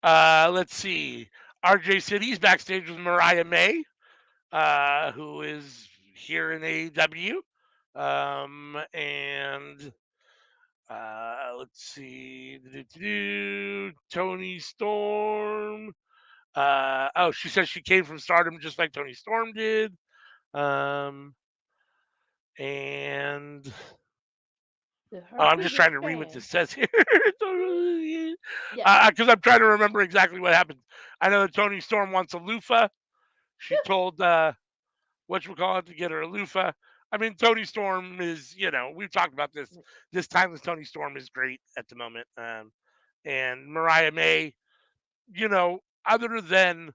Let's see. RJ City's backstage with Mariah May, who is here in AEW. And let's see. Tony Storm. Oh, she says she came from Stardom just like Tony Storm did. Um, and oh, Her I'm just biggest trying to read what fan. this says here. Yeah. Because I'm trying to remember exactly what happened. I know that Tony Storm wants a loofah. She told whatchamacallit to get her a loofah. I mean, Tony Storm is, we've talked about this. This timeless Tony Storm is great at the moment. And Mariah May, other than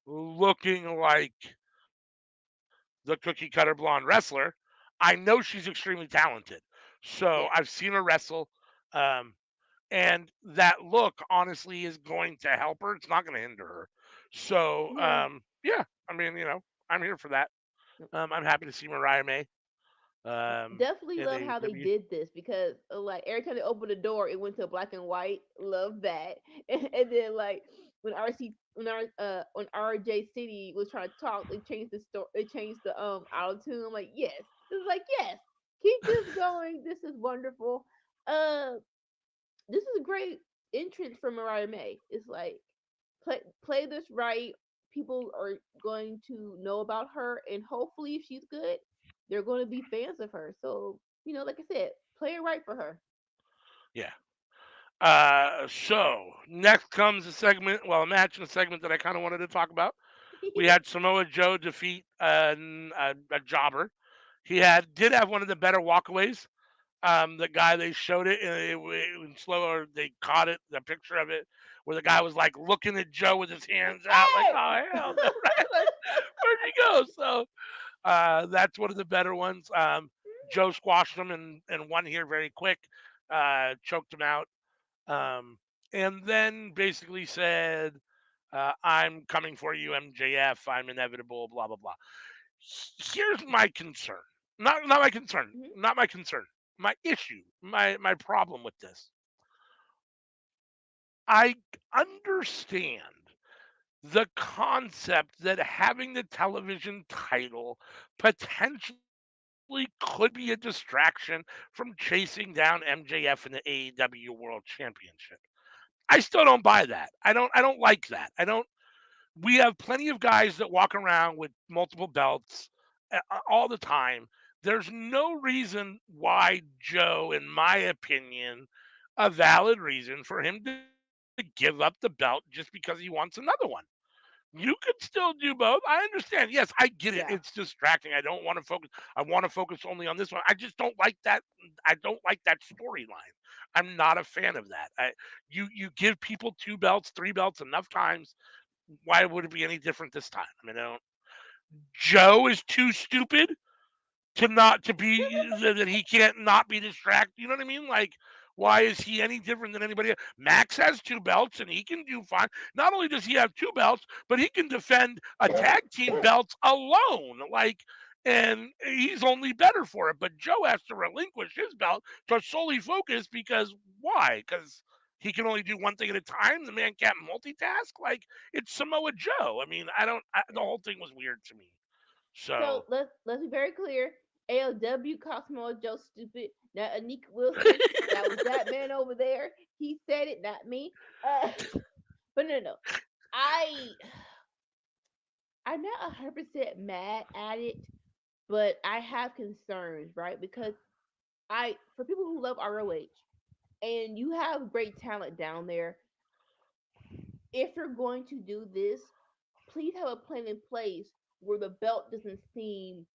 looking like the cookie cutter blonde wrestler, I know she's extremely talented. So Yeah. I've seen her wrestle. Um, and that look, honestly, is going to help her. It's not going to hinder her. So, No. yeah, I mean, I'm here for that. I'm happy to see Mariah May Definitely in love how they AEW. did this because like every time they opened the door, it went to black and white. Love that. And then like when RJ City was trying to talk, they changed the story. They changed the auto tune. I'm like, yes. It's like yes. Keep this going. This is wonderful. Uh, this is a great entrance for Mariah May. It's like play this right. People are going to know about her, and hopefully, if she's good, they're going to be fans of her. So like I said, play it right for her. Yeah. So next comes a match and a segment that I kind of wanted to talk about. We had Samoa Joe defeat a jobber. Did have one of the better walkaways. The guy they showed it in slower, they caught it, the picture of it, where the guy was like looking at Joe with his hands out, like, Hey! oh hell no, right? Like, where'd he go? So that's one of the better ones. Joe squashed him and won here very quick. choked him out, um, and then basically said, "I'm coming for you, MJF. I'm inevitable." Blah blah blah. Here's my concern. Not my concern. Hmm. Not my concern. My issue. My problem with this. I understand the concept that having the television title potentially could be a distraction from chasing down MJF in the AEW World Championship. I still don't buy that. I don't like that. I don't We have plenty of guys that walk around with multiple belts all the time. There's no reason why Joe, in my opinion, a valid reason for him to give up the belt just because he wants another one. You could still do both. I understand. Yes, I get it. It's Yeah. distracting. I don't want to focus. I want to focus only on this one. I just don't like that. I don't like that storyline. I'm not a fan of that. You give people two belts, three belts enough times. Why would it be any different this time? I mean, I don't. Joe is too stupid to not to be that he can't not be distracted. You know what I mean? Like, why is he any different than anybody else? Max has two belts and he can do fine. Not only does he have two belts, but he can defend a tag team belts alone. Like, and he's only better for it. But Joe has to relinquish his belt to solely focus because why? Because he can only do one thing at a time. The man can't multitask. Like, it's Samoa Joe. I mean, I don't. The whole thing was weird to me. So So let's be very clear. ALW Cosmo Joe stupid. Not Anika Wilson. That was that man over there. He said it, not me. But no, no. I I'm not 100% mad at it, but I have concerns, right? Because for people who love ROH, and you have great talent down there, if you're going to do this, please have a plan in place where the belt doesn't seem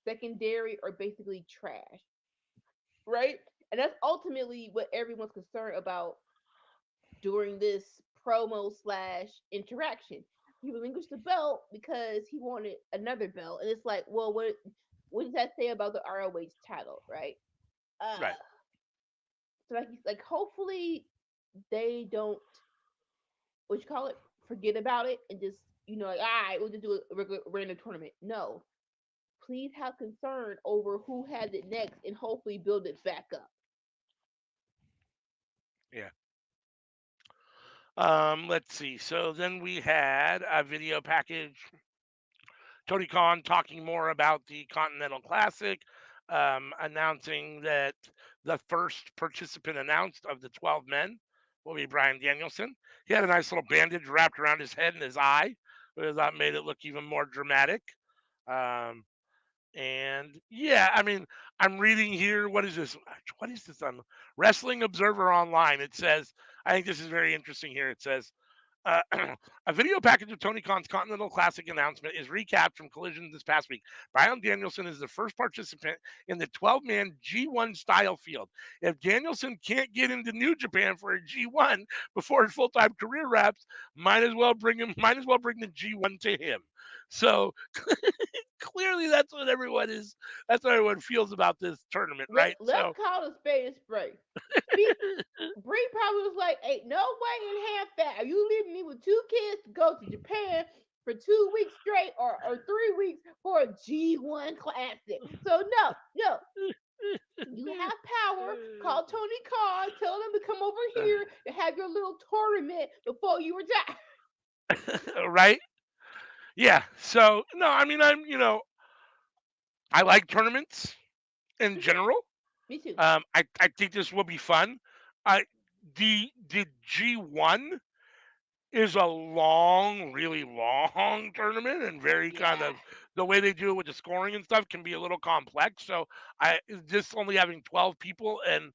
secondary or basically trash, right? And that's ultimately what everyone's concerned about during this promo slash interaction. He relinquished the belt because he wanted another belt, and it's like, well, what does that say about the ROH title, right? Uh, right. so like hopefully they don't what you call it forget about it and just like all right, we'll just do a regular random tournament. No, please have concern over who has it next and hopefully build it back up. Yeah. Let's see. So then we had a video package. Tony Khan talking more about the Continental Classic, announcing that the first participant announced of the 12 men will be Brian Danielson. He had a nice little bandage wrapped around his head and his eye, which that made it look even more dramatic. Um, And yeah, I mean, I'm reading here. What is this? What is this on Wrestling Observer Online? It says, I think this is very interesting here. It says, uh, a video package of Tony Khan's Continental Classic announcement is recapped from Collision this past week. Brian Danielson is the first participant in the 12-man G1 style field. If Danielson can't get into New Japan for a G1 before his full-time career wraps, might as well bring him. Might as well bring the G1 to him. So clearly, That's what everyone feels about this tournament, right? Let's So call a spade a spray. Be Bree probably was like, "Ain't no way in half that are you leaving me with two kids to go to Japan for 2 weeks straight or 3 weeks for a G1 classic." So no, no, you have power. Call Tony Khan, tell him to come over here and have your little tournament before you retire. right? Yeah. So no, I mean, I like tournaments in Mhm. general. Me too. I think this will be fun. I the G1 is a long, really long tournament and very kind Yeah. of the way they do it with the scoring and stuff can be a little complex. So I just only having 12 people and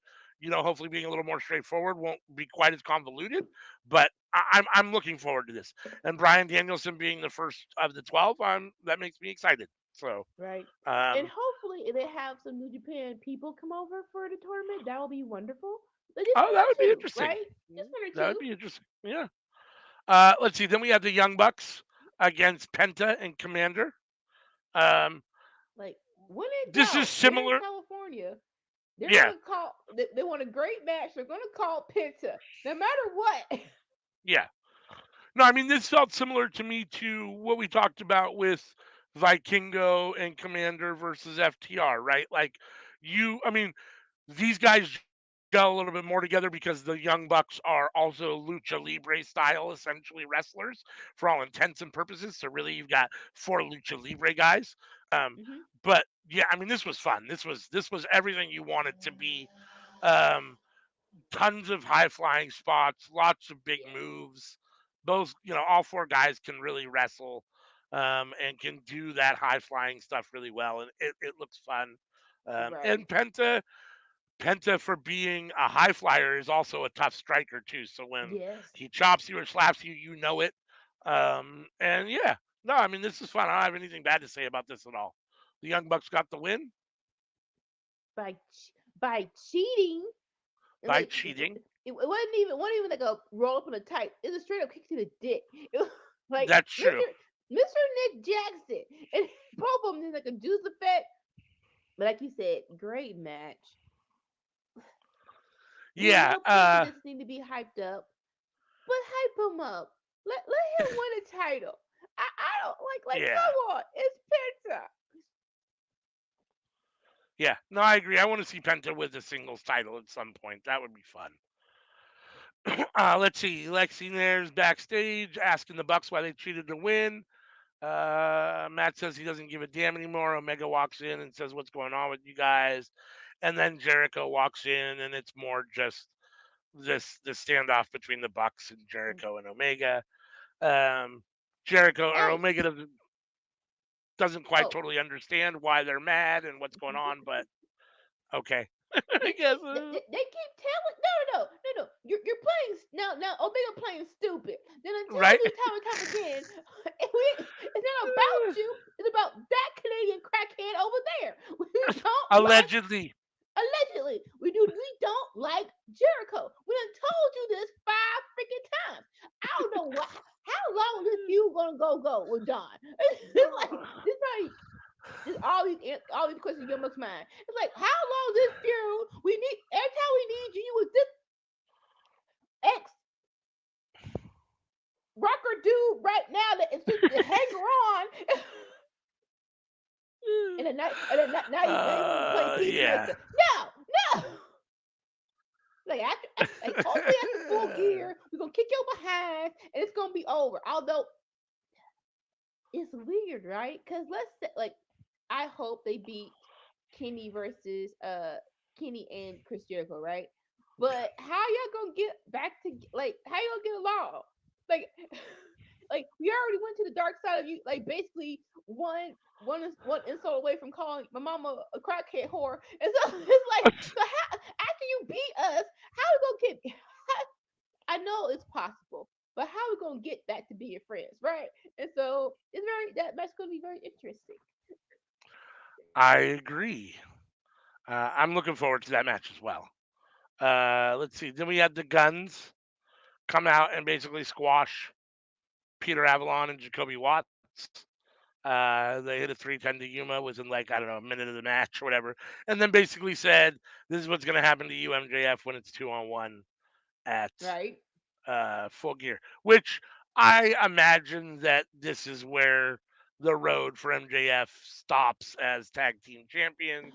hopefully being a little more straightforward won't be quite as convoluted. But I'm looking forward to this. And Brian Danielson being the first of the 12, that makes me excited. So Right. And um, hopefully they have some New Japan people come over for the tournament. That would be wonderful. Like just that would one be or two, interesting. right? Just one or That would two. be interesting. Yeah. Let's see. Then we have the Young Bucks against Penta and Commander. Um, Like when in this is doubt, they're in similar. California. They're Yeah, gonna call. They want a great match. They're gonna call Penta, no matter what. yeah. No, I mean this felt similar to me to what we talked about with Vikingo and Commander versus FTR, right? Like I mean, these guys gel a little bit more together because the Young Bucks are also lucha libre style, essentially wrestlers for all intents and purposes. So really, you've got four lucha libre guys. Um, Hmm. but yeah, I mean, this was fun. This was everything you wanted to be. Um, Tons of high flying spots, lots of big moves. Both, all four guys can really wrestle, and can do that high flying stuff really well, and it looks fun. And Right. Penta for being a high flyer is also a tough striker too. So when Yes. he chops you or slaps you, you know it. And yeah, no, I mean this is fun. I don't have anything bad to say about this at all. The Young Bucks got the win By cheating. And by like cheating. it wasn't even like a roll up on a tight. It was a straight up kick to the dick. It was like That's true. Mr. Nick Jackson and both of them did like a juice effect. But like you said, great match. We Yeah. know Penta doesn't need to be hyped up, but hype him up. Let him win a title. I don't like Yeah. come on, it's Penta. Yeah, no, I agree. I want to see Penta with a singles title at some point. That would be fun. Let's see. Lexi Nair's backstage asking the Bucks why they cheated to win. Matt says he doesn't give a damn anymore. Omega walks in and says, "What's going on with you guys?" And then Jericho walks in, and it's more just the standoff between the Bucks and Jericho and Omega. Um, Jericho or Hey, Omega doesn't quite oh, totally understand why they're mad and what's going on, but okay, I guess. they keep telling no. You're playing now. Omega playing stupid. Then I told Right? you time and time again, it's not about you. It's about that Canadian crackhead over there. We don't like Allegedly. allegedly. We don't like Jericho. We done told you this 5 freaking times. I don't know what. How long this feud gonna go with Don? It's like this probably just all these questions in your must mind. It's like, how long this feud? We need every time we need you, you with this ex rocker dude right now that is just a hanger on, and now you want to play Yeah. peacemaker? No. Like like hopefully after Full Gear, we're gonna kick your behind and it's gonna be over. Although it's weird, right? Because let's say, like, I hope they beat Kenny versus Kenny and Chris Jericho, right? But how y'all gonna get back to like how y'all get along? Like like we already went to the dark side of you. Like basically one insult away from calling my mama a crackhead whore, and so it's like so how after you beat us, how we gonna get? I know it's possible, but how we gonna get back to being friends, right? And so it's very that match gonna be very interesting. I agree. I'm looking forward to that match as well. Let's see. Then we had the Guns come out and basically squash Peter Avalon and Jacoby Watts. They hit a 310 to Yuma within like, I don't know, a minute of the match or whatever. And then basically said, "This is what's going to happen to you, MJF, when it's 2-on-1 at Right? Full Gear," which I imagine that this is where the road for MJF stops as tag team champion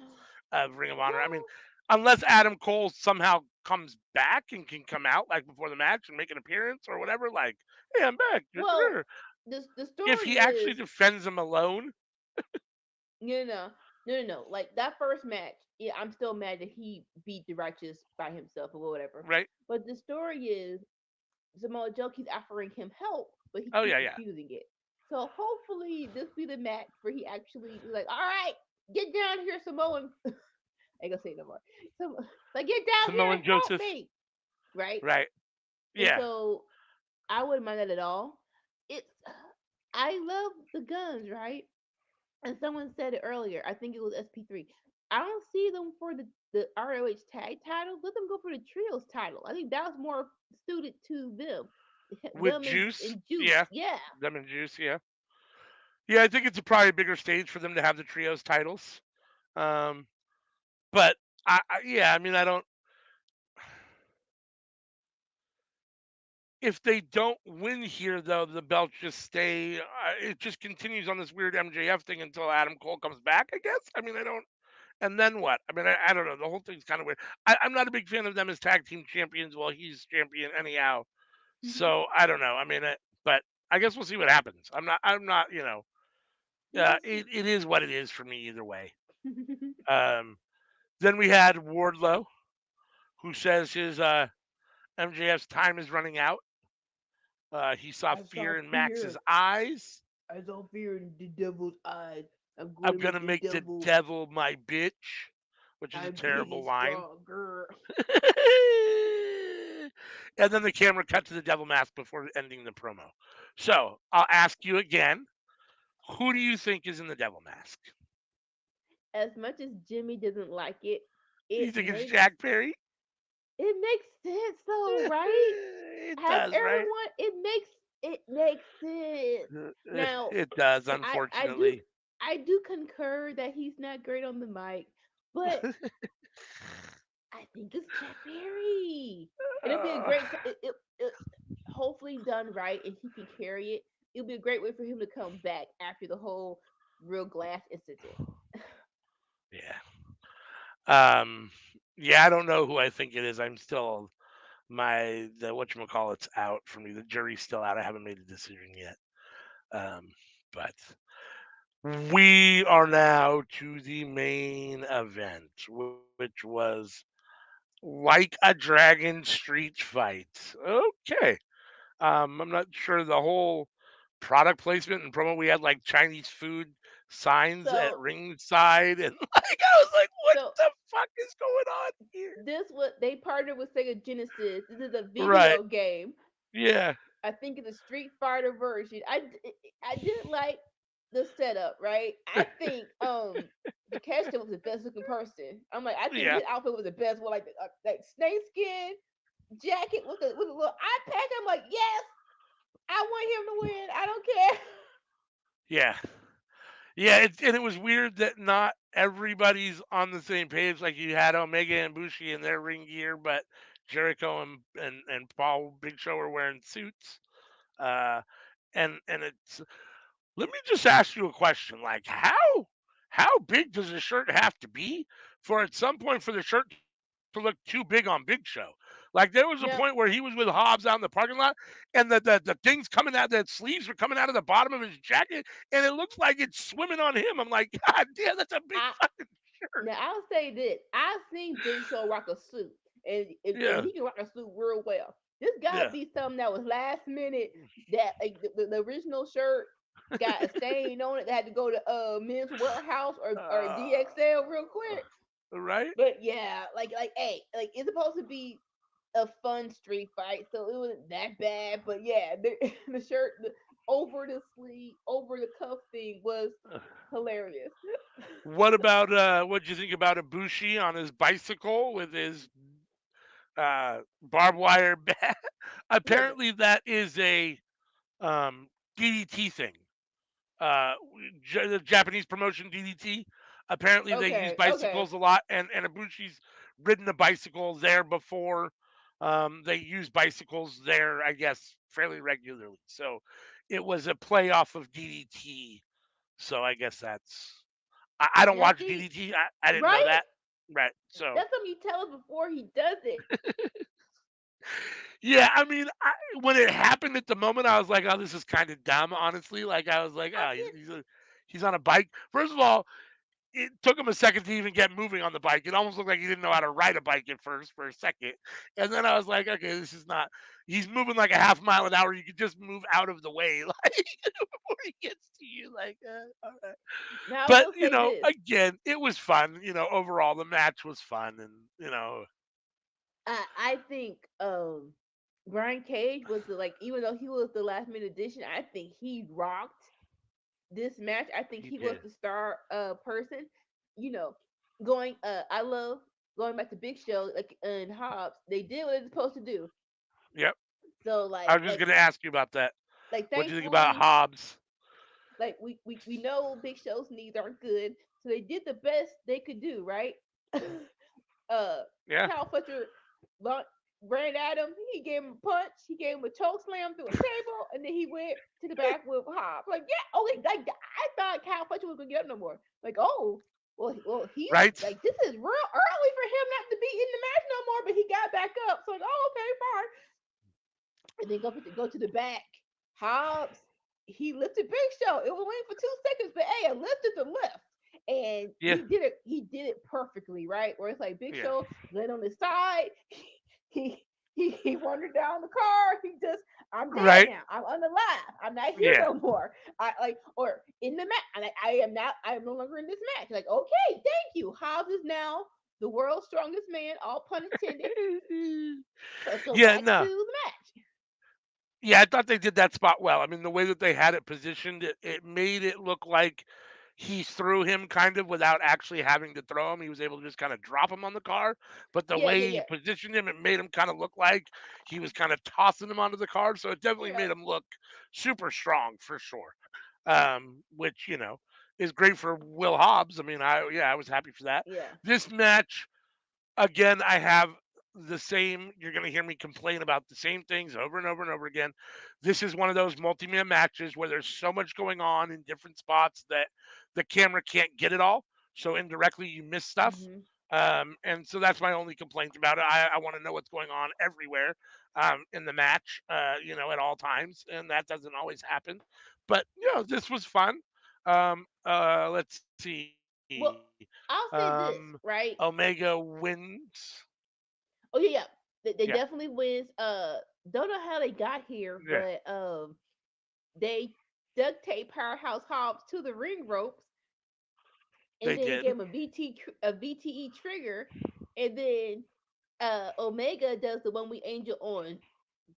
of Ring of Honor. I mean, Well, unless Adam Cole somehow comes back and can come out like before the match and make an appearance or whatever, like, "Hey, I'm back." well, the If story he actually is defends him alone, no, no, no. Like that first match, yeah, I'm still mad that he beat the Righteous by himself or whatever. right? But the story is Samoa Joe keeps offering him help, but he Oh keeps yeah, yeah. refusing it. So hopefully this be the match where he actually is like, all right, get down here, Samoan. I ain't gonna say it no more. So like get down here and Samoan help Joseph, me, right? right? And Yeah. so I wouldn't mind that at all. It's I love the guns, right? And someone said it earlier. I think it was SP3. I don't see them for the ROH tag titles. Let them go for the trios title. I think that was more suited to them. With Them Juice, and Juice. yeah. Yeah. Them and Juice, yeah. Yeah, I think it's probably a bigger stage for them to have the trios titles. Um, but Yeah, I mean, I don't. If they don't win here, though, the belts just stay. It just continues on this weird MJF thing until Adam Cole comes back. I guess. I mean, I don't. And then what? I mean, I don't know. The whole thing's kind of weird. I'm not a big fan of them as tag team champions. While he's champion anyhow. So I don't know. I mean, but I guess we'll see what happens. I'm not. I'm not. We'll see. It is what it is for me either way. Um, then we had Wardlow, who says his MJF's time is running out. He saw I saw fear in Max's fear. eyes. I saw fear in the devil's eyes. I'm going I'm to gonna make the make the devil devil my bitch, which is a I'm big terrible and line. stronger. And then the camera cut to the devil mask before ending the promo. So I'll ask you again: who do you think is in the devil mask? As much as Jimmy doesn't like it, You it think it's makes Jack Perry? it makes sense though, right? It Has does, right? everyone it makes sense. Now, It does, I unfortunately. I do concur that he's not great on the mic, but I think it's Jack Perry. And it'll be a Uh, great it hopefully done right and he can carry it. It'll be a great way for him to come back after the whole real glass incident. yeah. Um, yeah, I don't know who I think it is. I'm still the whatchamacallit's out for me. The jury's still out. I haven't made a decision yet. Um, but we are now to the main event, which was like a dragon street fight. Okay. I'm not sure the whole product placement and promo. We had like Chinese food signs at So ringside, and like I was like, what so the fuck is going on here? this what they partnered with Sega Genesis. This is a Right. video game. Yeah. I think it's a Street Fighter version. I didn't like the setup, right? I think Takeshita was the best looking person. I'm like, I think Yeah. his outfit was the best one, like snake skin jacket with a little eye patch. I'm like, yes, I want him to win. I don't care. Yeah. Yeah. And it was weird that not everybody's on the same page. Like you had Omega and Bushi in their ring gear, but Jericho and Paul Big Show were wearing suits. Uh, and it's let me just ask you a question. Like how big does a shirt have to be for at some point for the shirt to look too big on Big Show? Like there was a Now, point where he was with Hobbs out in the parking lot, and the things coming out, the sleeves were coming out of the bottom of his jacket, and it looks like it's swimming on him. I'm like, God damn, that's a big I fucking shirt. now I'll say this: I've seen Big Show rock a suit, and Yeah, he can rock a suit real well. This gotta yeah. be something that was last minute. That like the original shirt got a stain on it. They had to go to Men's Warehouse or Uh, DXL real quick. right? But yeah, like hey, like it's supposed to be a fun street fight, so it wasn't that bad. But yeah, the shirt over the sleeve, over the cuff thing was hilarious. What about what do you think about Ibushi on his bicycle with his barbed wire bat? Listen, Apparently, that is a DDT thing. The Japanese promotion DDT. Apparently, they use okay. bicycles a lot, and Ibushi's ridden a bicycle there before. They use bicycles there, I guess, fairly regularly. So it was a play off of DDT. So I guess that's. I don't Now watch see, DDT. I didn't know right? that. Right. So That's something you tell us before he does it. yeah, I mean, when it happened at the moment, I was like, "Oh, this is kind of dumb." Honestly, like I was like, I "Oh, did. he's on a bike." First of all, it took him a second to even get moving on the bike. It almost looked like he didn't know how to ride a bike at first for a second, and then I was like, "Okay, this is not." He's moving like a half mile an hour. You could just move out of the way, like before he gets to you. Like, all right. Now I But will say this: again, it was fun. Overall, the match was fun, and I think Brian Cage was even though he was the last minute addition, I think he rocked this match. I think he he was did. the star person. You know, going I love going back to Big Show like and Hobbs. They did what they're supposed to do. Yep. So I was just gonna ask you about that. What do you think about thankfully Hobbs? we know Big Show's knees aren't good, so they did the best they could do, right? Uh, Yeah. Cal Fletcher ran at him. He gave him a punch. He gave him a choke slam through a table, and then he went to the back with Hobbs. Like, yeah, okay, like I thought Cal Fletcher was gonna get up no more. Like, oh, well, he's Right. like, this is real early for him not to be in the match no more. But he got back up. So like, oh, okay, fine. And then go to the back. Hobbs, he lifted Big Show. It was only for 2 seconds, but hey, a lift is a lift. And Yeah. he did it perfectly, right? Where it's like Big Yeah. Show laid on his side, he he wandered down the car. He just, I'm dead Right. now. I'm unalive. I'm not here Yeah. no more. I like, or in the match. I am no longer in this match. Like, okay, thank you. Hobbs is now the world's strongest man, all pun intended. Let's go Yeah. back to No. the match. Yeah, I thought they did that spot well. I mean, the way that they had it positioned, it made it look like he threw him kind of without actually having to throw him. He was able to just kind of drop him on the car. But the Yeah, yeah, way he yeah. positioned him, it made him kind of look like he was kind of tossing him onto the car. So it definitely Yeah. made him look super strong for sure. Which, is great for Will Hobbs. I mean, I was happy for that. Yeah. This match, again, I have the same. You're going to hear me complain about the same things over and over and over again. This is one of those multi-man matches where there's so much going on in different spots that the camera can't get it all. So indirectly, you miss stuff. Hmm. And so that's my only complaint about it. I want to know what's going on everywhere in the match, at all times, and that doesn't always happen. But this was fun. Let's see. Well, I'll say this, right? Omega wins. Oh yeah, yeah. They Yeah, definitely wins. Don't know how they got here, yeah, but they duct tape Powerhouse Hobbs to the ring ropes, and they then did. gave him a VTE trigger, and then Omega does the one we angel on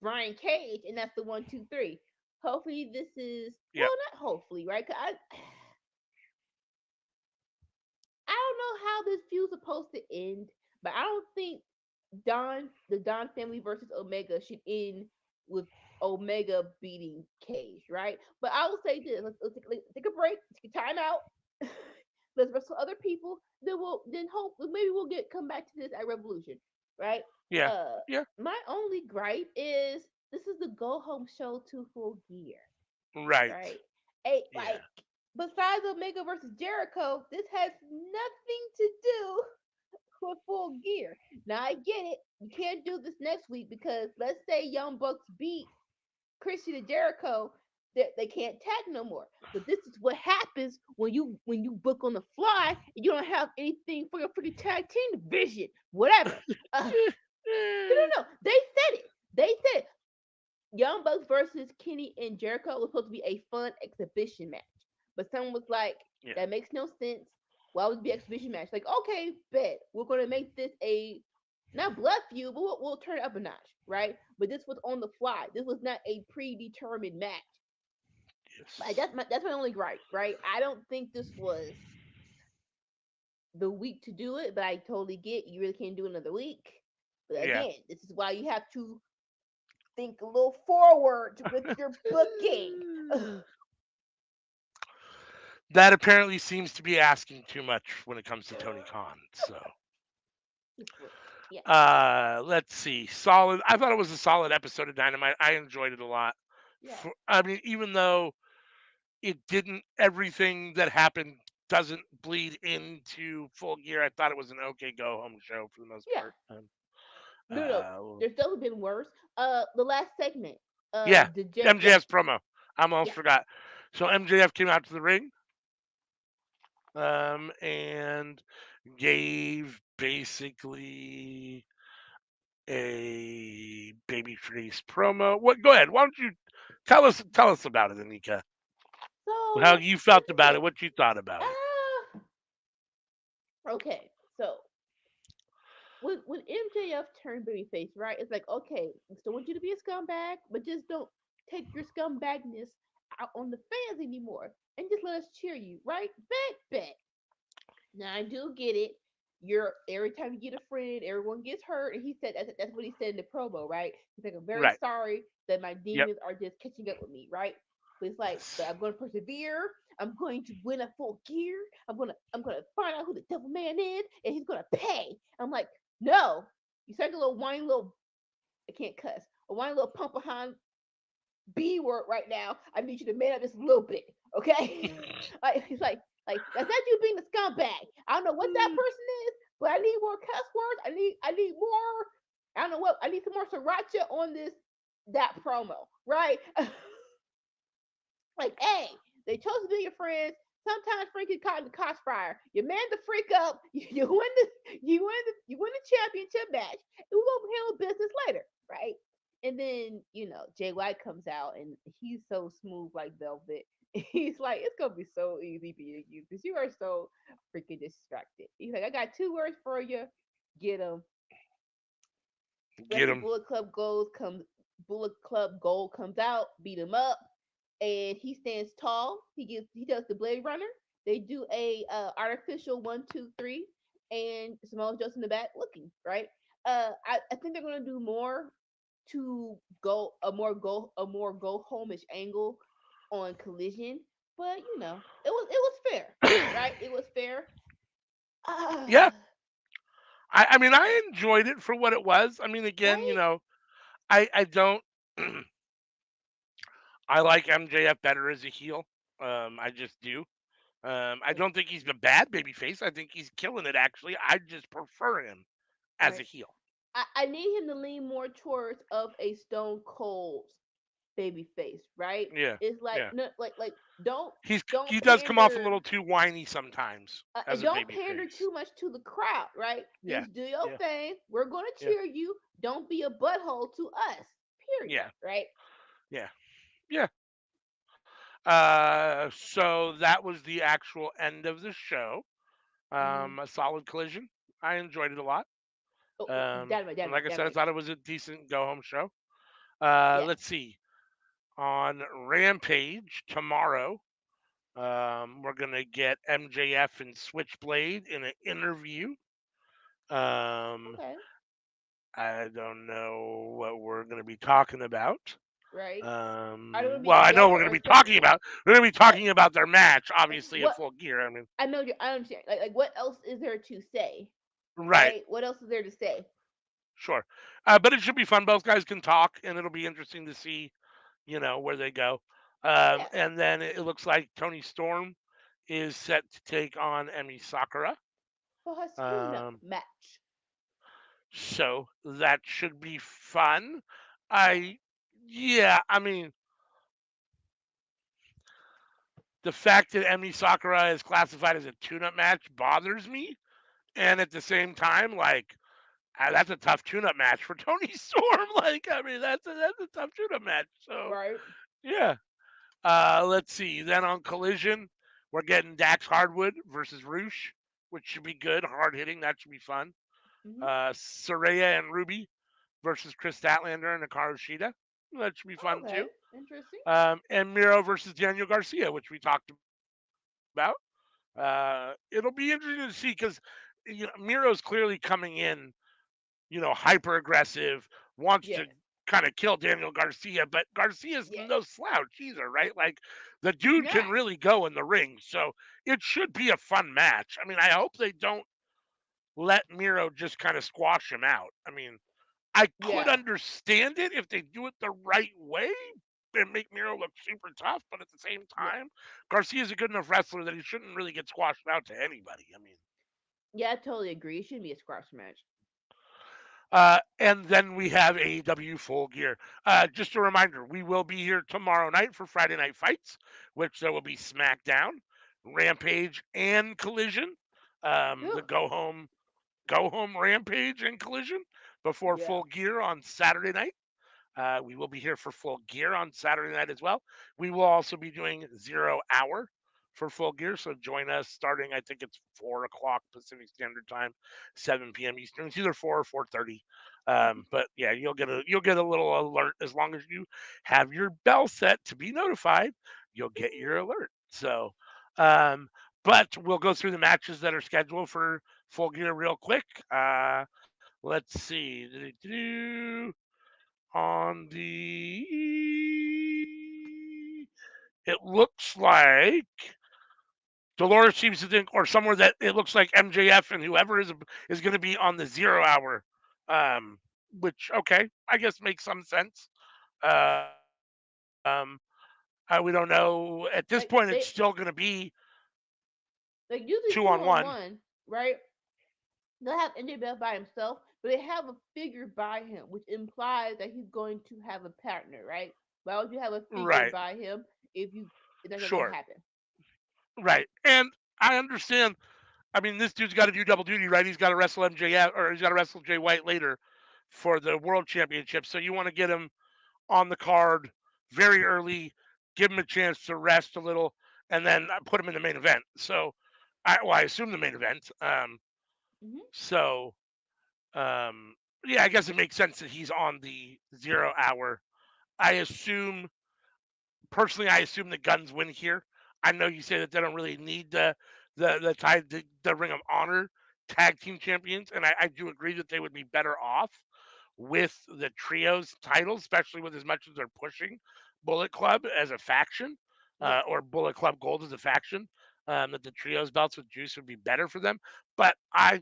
Brian Cage, and that's the 1, 2, 3. Hopefully this is, well, Yep. not hopefully, right? 'Cause I don't know how this feud's supposed to end, but I don't think the Don family versus Omega should end with Omega beating Cage, right? But I will say this: let's take a break, take a time out. Let's wrestle other people. Then hope maybe we'll get come back to this at Revolution, right? Yeah. Uh, Yeah. my only gripe is this is the go home show to Full Gear, Right. right? Hey, Yeah. like besides Omega versus Jericho, this has nothing to do with Full Gear. Now I get it. You can't do this next week because let's say Young Bucks beat Christian and Jericho, they can't tag no more. But this is what happens when you book on the fly and you don't have anything for your freaking tag team division. Whatever. No. They said it. They said it. Young Bucks versus Kenny and Jericho was supposed to be a fun exhibition match. But someone was like, Yeah. that makes no sense. Why would it be an exhibition match? Like, okay, bet. We're going to make this a, not blood feud, but we'll turn it up a notch, right? But this was on the fly. This was not a predetermined match. Like, Yes. that's my only gripe, right? I don't think this was the week to do it, but I totally get you really can't do another week. But Yeah. again, this is why you have to think a little forward with your booking. That apparently seems to be asking too much when it comes to Tony Khan. So, Yeah, let's see. Solid. I thought it was a solid episode of Dynamite. I enjoyed it a lot. yeah, I mean, even though it didn't, everything that happened doesn't bleed into Full Gear. I thought it was an okay go home show for the most yeah. part. No. Uh, There's definitely been worse. The last segment. yeah, Yeah, MJF's promo. I almost yeah. forgot. So MJF came out to the ring, and gave basically a babyface promo. What? Go ahead. Why don't you tell us about it, Anika? How So you this felt is about it. it? What you thought about it? Okay. So when MJF turned babyface, right? It's like, okay, we still want you to be a scumbag, but just don't take your scumbagness out on the fans anymore, and just let us cheer you, right? Bet. Now I do get it. You're every time you get a friend, everyone gets hurt, and he said that's what he said in the promo, right? He's like, I'm very Right. sorry that my Yep. demons are just catching up with me, right? But it's like, but Yes. I'm going to persevere. I'm going to win a Full Gear. I'm gonna find out who the Devil Man is, and he's gonna pay. I'm like, no, you sound like a little whiny little. I can't cuss. A whiny little pump behind B word right now. I need you to man up just a little bit, okay? Like he's like that's not you being a scumbag. I don't know what that person is, but I need more cuss words. I need more. I don't know what. I need some more sriracha on this that promo, right? Like, hey, they chose to be your friends. Sometimes Frankie caught in the crossfire. You man the freak up. You win the championship match. And we're gonna handle business later, right? And then Jay White comes out and he's so smooth like velvet. He's like, it's gonna be so easy for you to use because you are so freaking distracted. He's like, I got two words for you. Get him. Get Rest of him. Bullet Club Gold comes out, beat him up, and he stands tall. He does the Blade Runner. They do a artificial 1, 2, 3, and Samoa Joe's in the back looking right. I think they're gonna do more to go homeish angle on Collision, but it was fair, right? It was fair. Yeah. Uh, I mean, I enjoyed it for what it was. I mean, again, right, I don't. I like MJF better as a heel. I just do. I don't think he's a bad babyface. I think he's killing it. Actually, I just prefer him as a right. heel. I need him to lean more towards of a Stone Cold baby face, right? Yeah, It's like yeah. no, like don't don't He does come off a pander, little too whiny sometimes as a don't pander babyface. too much to the crowd, right? Yeah, Just do your yeah, thing. We're gonna yeah, cheer you. Don't be a butthole to us. Period. yeah, Right? yeah, yeah. So that was the actual end of the show. Mm-hmm. A solid collision. I enjoyed it a lot. Dynamite, And like dynamite, I said, I dynamite. thought it was a decent go home show. Yeah. Let's see. On Rampage tomorrow, we're gonna get MJF and Switchblade in an interview. Um, Okay. I don't know what we're gonna be talking about. Right. Are they gonna be Well, I know together we're going or to be separate? talking about we're going to be Right. talking about their match, obviously at What Full Gear. I mean, I know I understand. Like what else is there to say? right, Right? What else is there to say? sure, but it should be fun. Both guys can talk, and it'll be interesting to see, where they go. Yeah. And then it looks like Tony Storm is set to take on Emi Sakura. For her screwing up Um, match. so that should be fun. I, yeah, I mean, the fact that Emi Sakura is classified as a tune-up match bothers me, and at the same time, like that's a tough tune-up match for Tony Storm. Like, I mean, that's a tough tune-up match. So Right. yeah. Let's see. Then on Collision, we're getting Dax Hardwood versus Roosh, which should be good. Hard hitting. That should be fun. Mm-hmm. Saraya and Ruby versus Chris Statlander and Hikaru Shida. That should be fun Okay. too. Interesting. And Miro versus Daniel Garcia, which we talked about. It'll be interesting to see because Miro's clearly coming in hyper aggressive, wants to Yeah. kind of kill Daniel Garcia, but Garcia's Yeah. no slouch either, right? Like the He's dude can not. really go in the ring, so it should be a fun match. I mean, I hope they don't let Miro just kind of squash him out. I mean, I could Yeah. understand it if they do it the right way and make Miro look super tough, but at the same Yeah. time, Garcia's a good enough wrestler that he shouldn't really get squashed out to anybody. I mean, Yeah, I totally agree. It shouldn't be a squash match. And then we have AEW Full Gear. Just a reminder, we will be here tomorrow night for Friday Night Fights, which there will be SmackDown, Rampage, and Collision. The Ugh. go home Rampage and Collision before Yeah. Full Gear on Saturday night. We will be here for Full Gear on Saturday night as well. We will also be doing 0 hour for Full Gear, so join us starting. I think it's 4 o'clock Pacific Standard Time, 7 p.m. Eastern. It's either 4 or 4:30. But yeah, you'll get a little alert as long as you have your bell set to be notified. You'll get your alert. So, um, but we'll go through the matches that are scheduled for Full Gear real quick. Let's see. On the it looks like Dolores seems to think, or somewhere that it looks like MJF and whoever is going to be on the 0 hour, um, which okay, I guess makes some sense. Um, we don't know at this point. It's still going Like to be like two usually on two one. on one, right? They'll have NJBF by himself, but they have a figure by him, which implies that he's going to have a partner, right? Why would you have a figure Right. by him if that's not going to Sure. happen? Right. And I understand. I mean, this dude's got to do double duty, right? He's got to wrestle MJF or he's got to wrestle Jay White later for the World Championship. So you want to get him on the card very early, give him a chance to rest a little, and then put him in the main event. So, I assume the main event. Hmm. So, yeah, I guess it makes sense that he's on the 0 hour. I assume personally, I assume the Guns win here. I know you say that they don't really need the Ring of Honor tag team champions, and I do agree that they would be better off with the trios titles, especially with as much as they're pushing Bullet Club as a faction, Yeah. or Bullet Club Gold as a faction. That the trios belts with Juice would be better for them, but I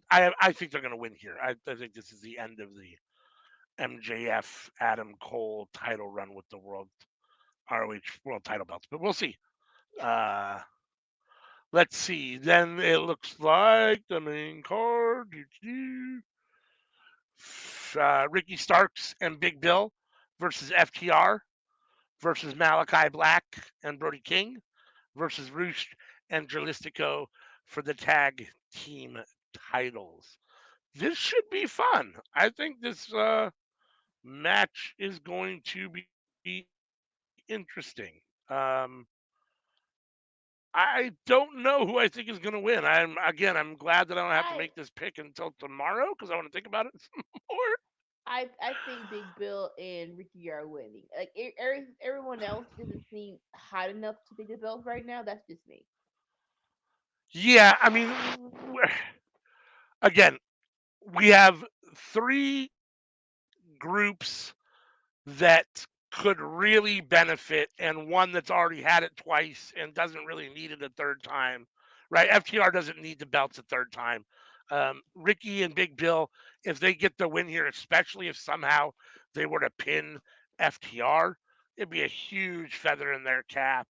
think they're going to win here. I think this is the end of the MJF Adam Cole title run with the ROH World Title belts, but we'll see. Yeah. Uh, let's see. Then it looks like the main card. Ricky Starks and Big Bill versus FTR versus Malachi Black and Brody King versus Roosh and Jalistico for the tag team titles. This should be fun. I think this match is going to be interesting. I don't know who I think is going to win. I'm glad that I don't have to make I this pick until tomorrow because I want to think about it some more. I think Big Bill and Ricky are winning. Like everyone else doesn't seem hot enough to take the belts right now. That's just me. Yeah, I mean, again, we have three groups that could really benefit, and one that's already had it twice and doesn't really need it a third time, right? FTR doesn't need the belts a third time. Ricky and Big Bill, if they get the win here, especially if somehow they were to pin FTR, it'd be a huge feather in their cap.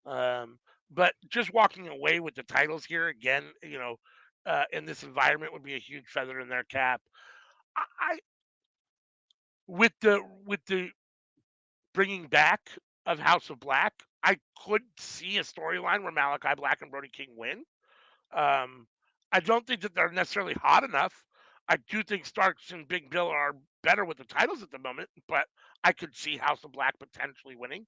Um, but just walking away with the titles here again, in this environment would be a huge feather in their cap. I with the bringing back of House of Black, I could see a storyline where Malachi Black and Brody King win. Um, I don't think that they're necessarily hot enough. I do think Starks and Big Bill are better with the titles at the moment, but I could see House of Black potentially winning.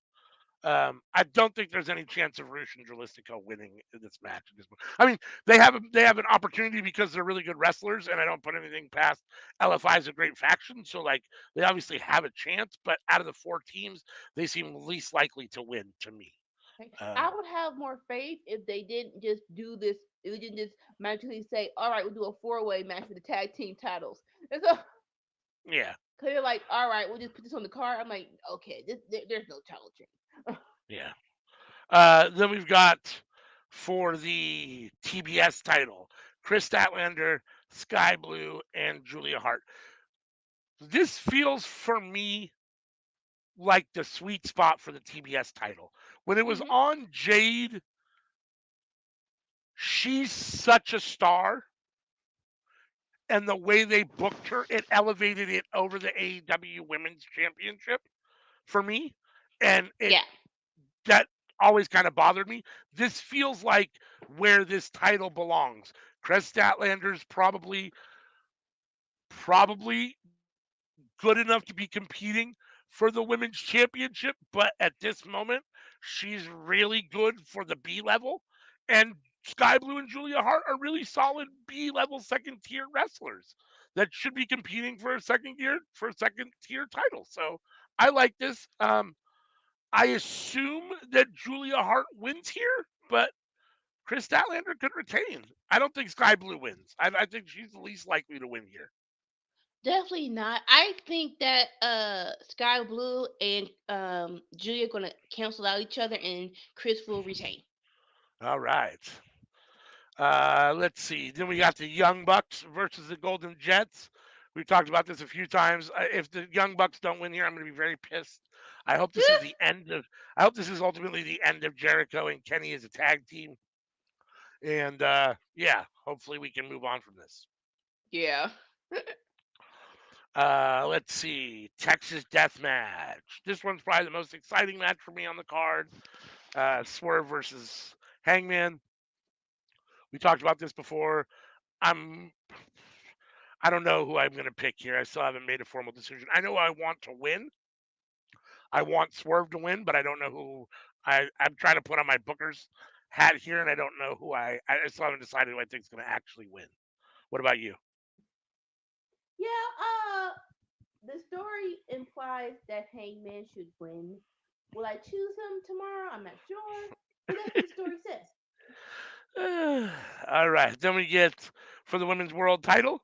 I don't think there's any chance of Roosh and Jalistico winning this match at this point. I mean, they have an opportunity because they're really good wrestlers, and I don't put anything past LFI is a great faction. So like they obviously have a chance, but out of the four teams, they seem least likely to win to me. Like, Uh, I would have more faith if they didn't just do this. If they didn't just magically say, "All right, we'll do a four-way match for the tag team titles." And so yeah, they're like, "All right, we'll just put this on the card." I'm like, "Okay, there's no title change." yeah. Then we've got for the TBS title, Chris Statlander, Sky Blue, and Julia Hart. This feels for me like the sweet spot for the TBS title. When it was Hmm. on Jade, she's such a star, and the way they booked her, it elevated it over the AEW Women's Championship for me, and it Yeah. that always kind of bothered me. This feels like where this title belongs. Chris Statlander's probably good enough to be competing for the women's championship, but at this moment, she's really good for the B level. And Sky Blue and Julia Hart are really solid B level second tier wrestlers that should be competing for a second tier title. So I like this. I assume that Julia Hart wins here, but Chris Statlander could retain. I don't think Sky Blue wins. I think she's the least likely to win here. Definitely not. I think that Sky Blue and Julia are gonna cancel out each other, and Chris will retain. All right. Let's see. Then we got the Young Bucks versus the Golden Jets. We've talked about this a few times. If the Young Bucks don't win here, I'm going to be very pissed. I hope this is the end of. I hope this is ultimately the end of Jericho and Kenny as a tag team. And yeah, hopefully we can move on from this. Yeah. Let's see. Texas Death Match. This one's probably the most exciting match for me on the card. Swerve versus Hangman. We talked about this before. I'm I don't know who I'm going to pick here. I still haven't made a formal decision. I know I want to win. I want Swerve to win, but I don't know who. I'm trying to put on my Booker's hat here, and I don't know who I still haven't decided who I think is going to actually win. What about you? Yeah, the story implies that Hangman should win. Will I choose him tomorrow? I'm not sure, but that's what the story says. All right. Then we get for the women's world title,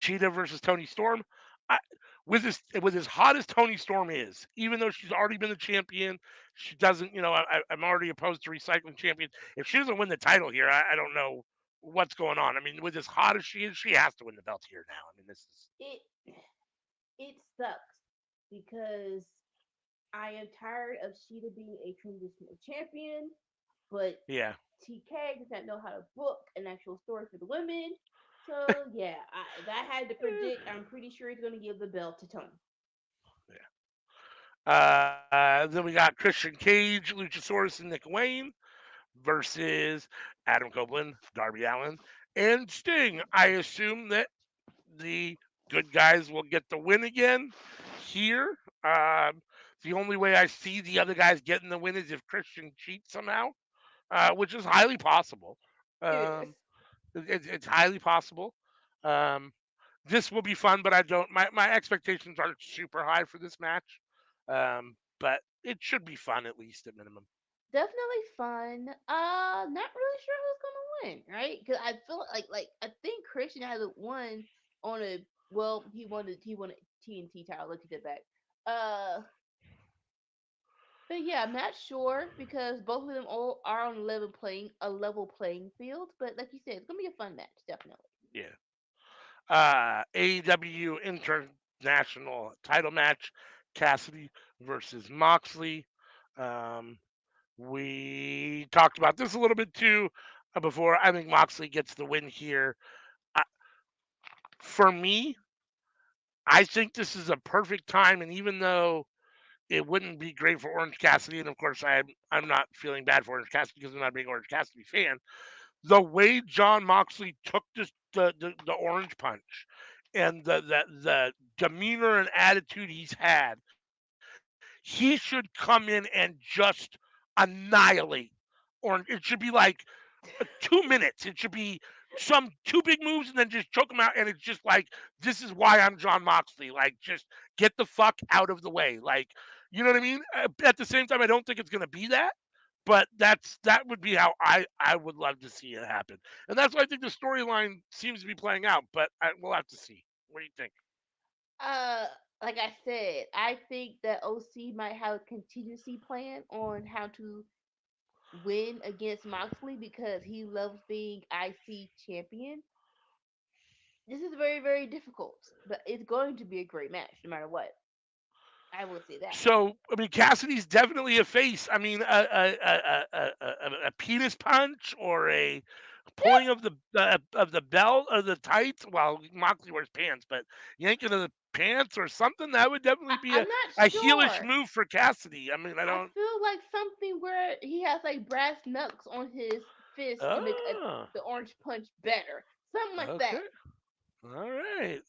Cheetah versus Tony Storm. I, with as hot as Tony Storm is, even though she's already been the champion, she doesn't. I'm already opposed to recycling champions. If she doesn't win the title here, I don't know what's going on. I mean, with as hot as she is, she has to win the belt here now. I mean, this is It it sucks because I am tired of Sheeta being a transitional champion, but yeah. TK does not know how to book an actual story for the women. So yeah, if I had to predict, I'm pretty sure he's going to give the belt to Tony. Then we got Christian Cage, Luchasaurus, and Nick Wayne versus Adam Copeland, Darby Allen, and Sting. I assume that the good guys will get the win again here. The only way I see the other guys getting the win is if Christian cheats somehow, which is highly possible. It is. Um, it's highly possible. Um, this will be fun, but I don't. My expectations aren't super high for this match, but it should be fun at least at minimum. Definitely fun. Not really sure who's gonna win, right? Because I feel like I think Christian has won on a well, he won a TNT title. Look at that back. Uh, but yeah, I'm not sure because both of them all are on a level playing field. But like you said, it's gonna be a fun match, definitely. Yeah. AEW International Title match: Cassidy versus Moxley. Um, we talked about this a little bit too before. I think Moxley gets the win here. I, for me, I think this is a perfect time, and even though it wouldn't be great for Orange Cassidy, and of course I'm not feeling bad for Orange Cassidy because I'm not a big Orange Cassidy fan. The way John Moxley took the Orange Punch and the demeanor and attitude he's had, he should come in and just annihilate. Or it should be like 2 minutes. It should be some two big moves and then just choke him out. And it's just like, this is why I'm John Moxley. Like, just get the fuck out of the way. Like, you know what I mean? At the same time, I don't think it's gonna be that. But that would be how I would love to see it happen, and that's why I think the storyline seems to be playing out. But we'll have to see. What do you think? Uh, like I said, I think that OC might have a contingency plan on how to win against Moxley because he loves being IC champion. This is very, very difficult, but it's going to be a great match no matter what. I will say that. So I mean, Cassidy's definitely a face. I mean, a penis punch or a pulling of the belt or the tights. Well, Moxley wears pants, but yanking of the pants or something that would definitely be I'm not a heelish sure. move for Cassidy. I mean, I I don't. feel like something where he has like brass knucks on his fist to make Oh, the orange punch better. Something like that. okay, all right.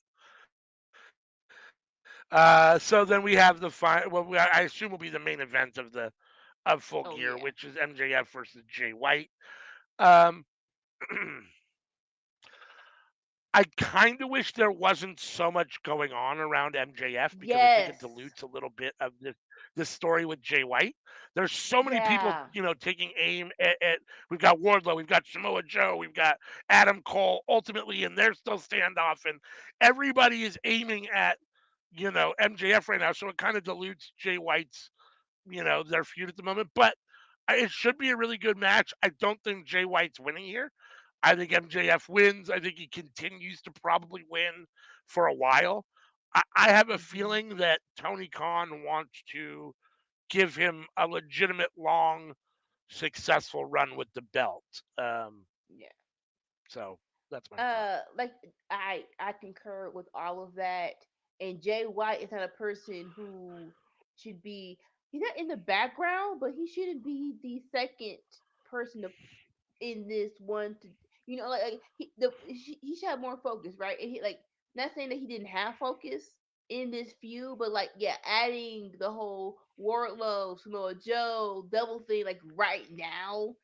So then we have the final. Well, I assume will be the main event of Full Oh Gear, yeah. which is MJF versus Jay White. Um, I kind of wish there wasn't so much going on around MJF because I think it Yes. dilutes a little bit of this story with Jay White. There's so many people, Yeah. taking aim at. We've got Wardlow, we've got Samoa Joe, we've got Adam Cole, ultimately, and they're still standoff, and everybody is aiming at, MJF right now. So it kind of dilutes Jay White's, their feud at the moment. But It should be a really good match. I don't think Jay White's winning here. I think MJF wins. I think he continues to probably win for a while. I have a Hmm. feeling that Tony Khan wants to give him a legitimate, long, successful run with the belt. Yeah. So that's my thought. Like I concur with all of that. And Jay White is not a person who should be. He's not in the background, but he shouldn't be the second person to in this one to like he should have more focus, right? And he like not saying that he didn't have focus in this feud, but like yeah, adding the whole Wardlow, Samoa Joe double thing like right now,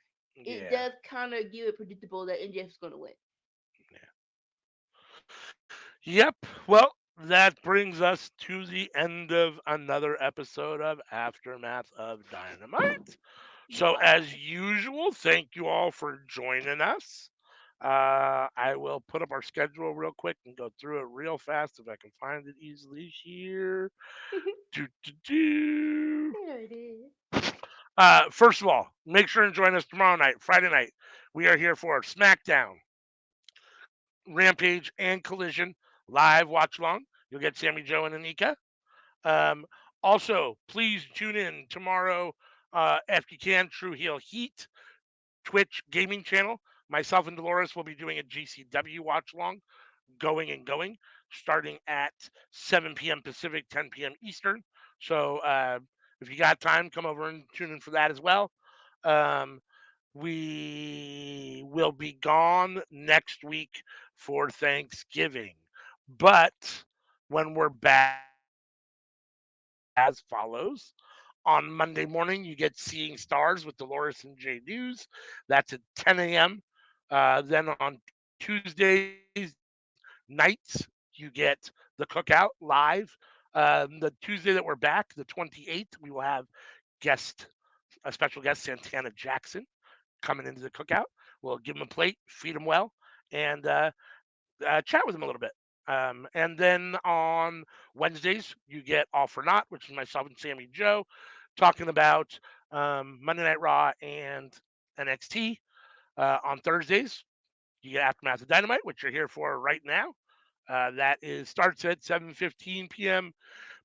it Yeah. does kind of give it predictable that NJF's gonna win. Yep. Well, that brings us to the end of another episode of Aftermath of Dynamite. So, as Wow. usual, thank you all for joining us. I will put up our schedule real quick and go through it real fast if I can find it easily here. Do, do, do. There it is. First of all, make sure and join us tomorrow night, Friday night. We are here for SmackDown, Rampage, and Collision live watch along. You'll get Sammy Joe and Anika. Um, Also, please tune in tomorrow if you can. True Heel Heat Twitch gaming channel. Myself and Dolores will be doing a GCW watch along, going, starting at 7 p.m. Pacific, 10 p.m. Eastern. So if you got time, come over and tune in for that as well. Um, we will be gone next week for Thanksgiving, but when we're back as follows. On Monday morning, you get Seeing Stars with Dolores and Jay News. That's at 10 a.m. Then on Tuesdays nights, you get the Cookout live. The Tuesday that we're back, the 28th, we will have guest a special guest, Santana Jackson, coming into the Cookout. We'll give him a plate, feed him well, and chat with him a little bit. And then on Wednesdays, you get All for Naught, which is myself and Sammy Joe talking about Monday Night Raw and NXT. On Thursdays, you get Aftermath of Dynamite, which you're here for right now. That is starts at 7:15 p.m.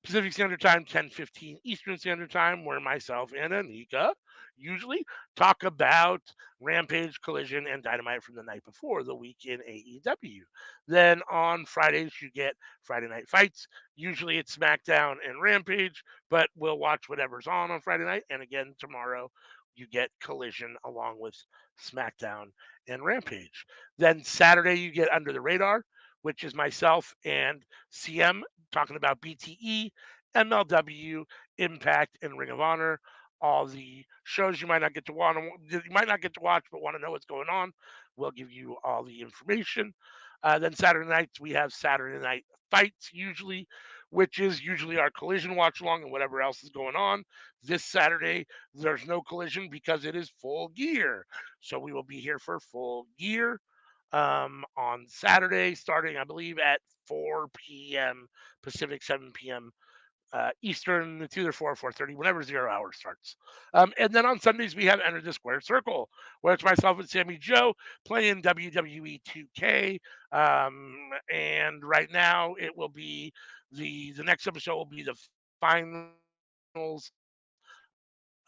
Pacific Standard Time, 10:15 Eastern Standard Time, where myself and Anika usually talk about Rampage, Collision, and Dynamite from the night before, the week in AEW. Then on Fridays, you get Friday Night Fights. Usually it's SmackDown and Rampage, but we'll watch whatever's on Friday night. And again, tomorrow, you get Collision along with SmackDown and Rampage. Then Saturday, you get Under the Radar, which is myself and CM talking about BTE, MLW, Impact, and Ring of Honor. All the shows you might not get to watch, but want to know what's going on. We'll give you all the information. Then Saturday nights we have Saturday Night Fights usually, which is usually our collision watch along and whatever else is going on. This Saturday there's no collision because it is Full Gear, so we will be here for Full Gear on Saturday, starting I believe at 4 p.m. Pacific, 7 p.m. Eastern. It's either 4 or 4:30, whenever 0 hour starts. And then on Sundays we have Enter the Square Circle, where it's myself and Sammy Joe playing WWE 2K. And right now it will be the next episode will be the finals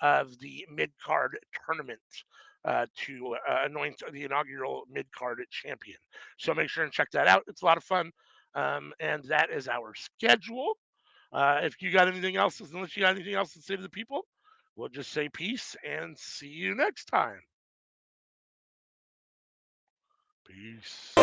of the mid card tournament to anoint the inaugural mid card champion. So make sure and check that out. It's a lot of fun. And that is our schedule. If you got anything else, unless you got anything else to say to the people, we'll just say peace and see you next time. Peace.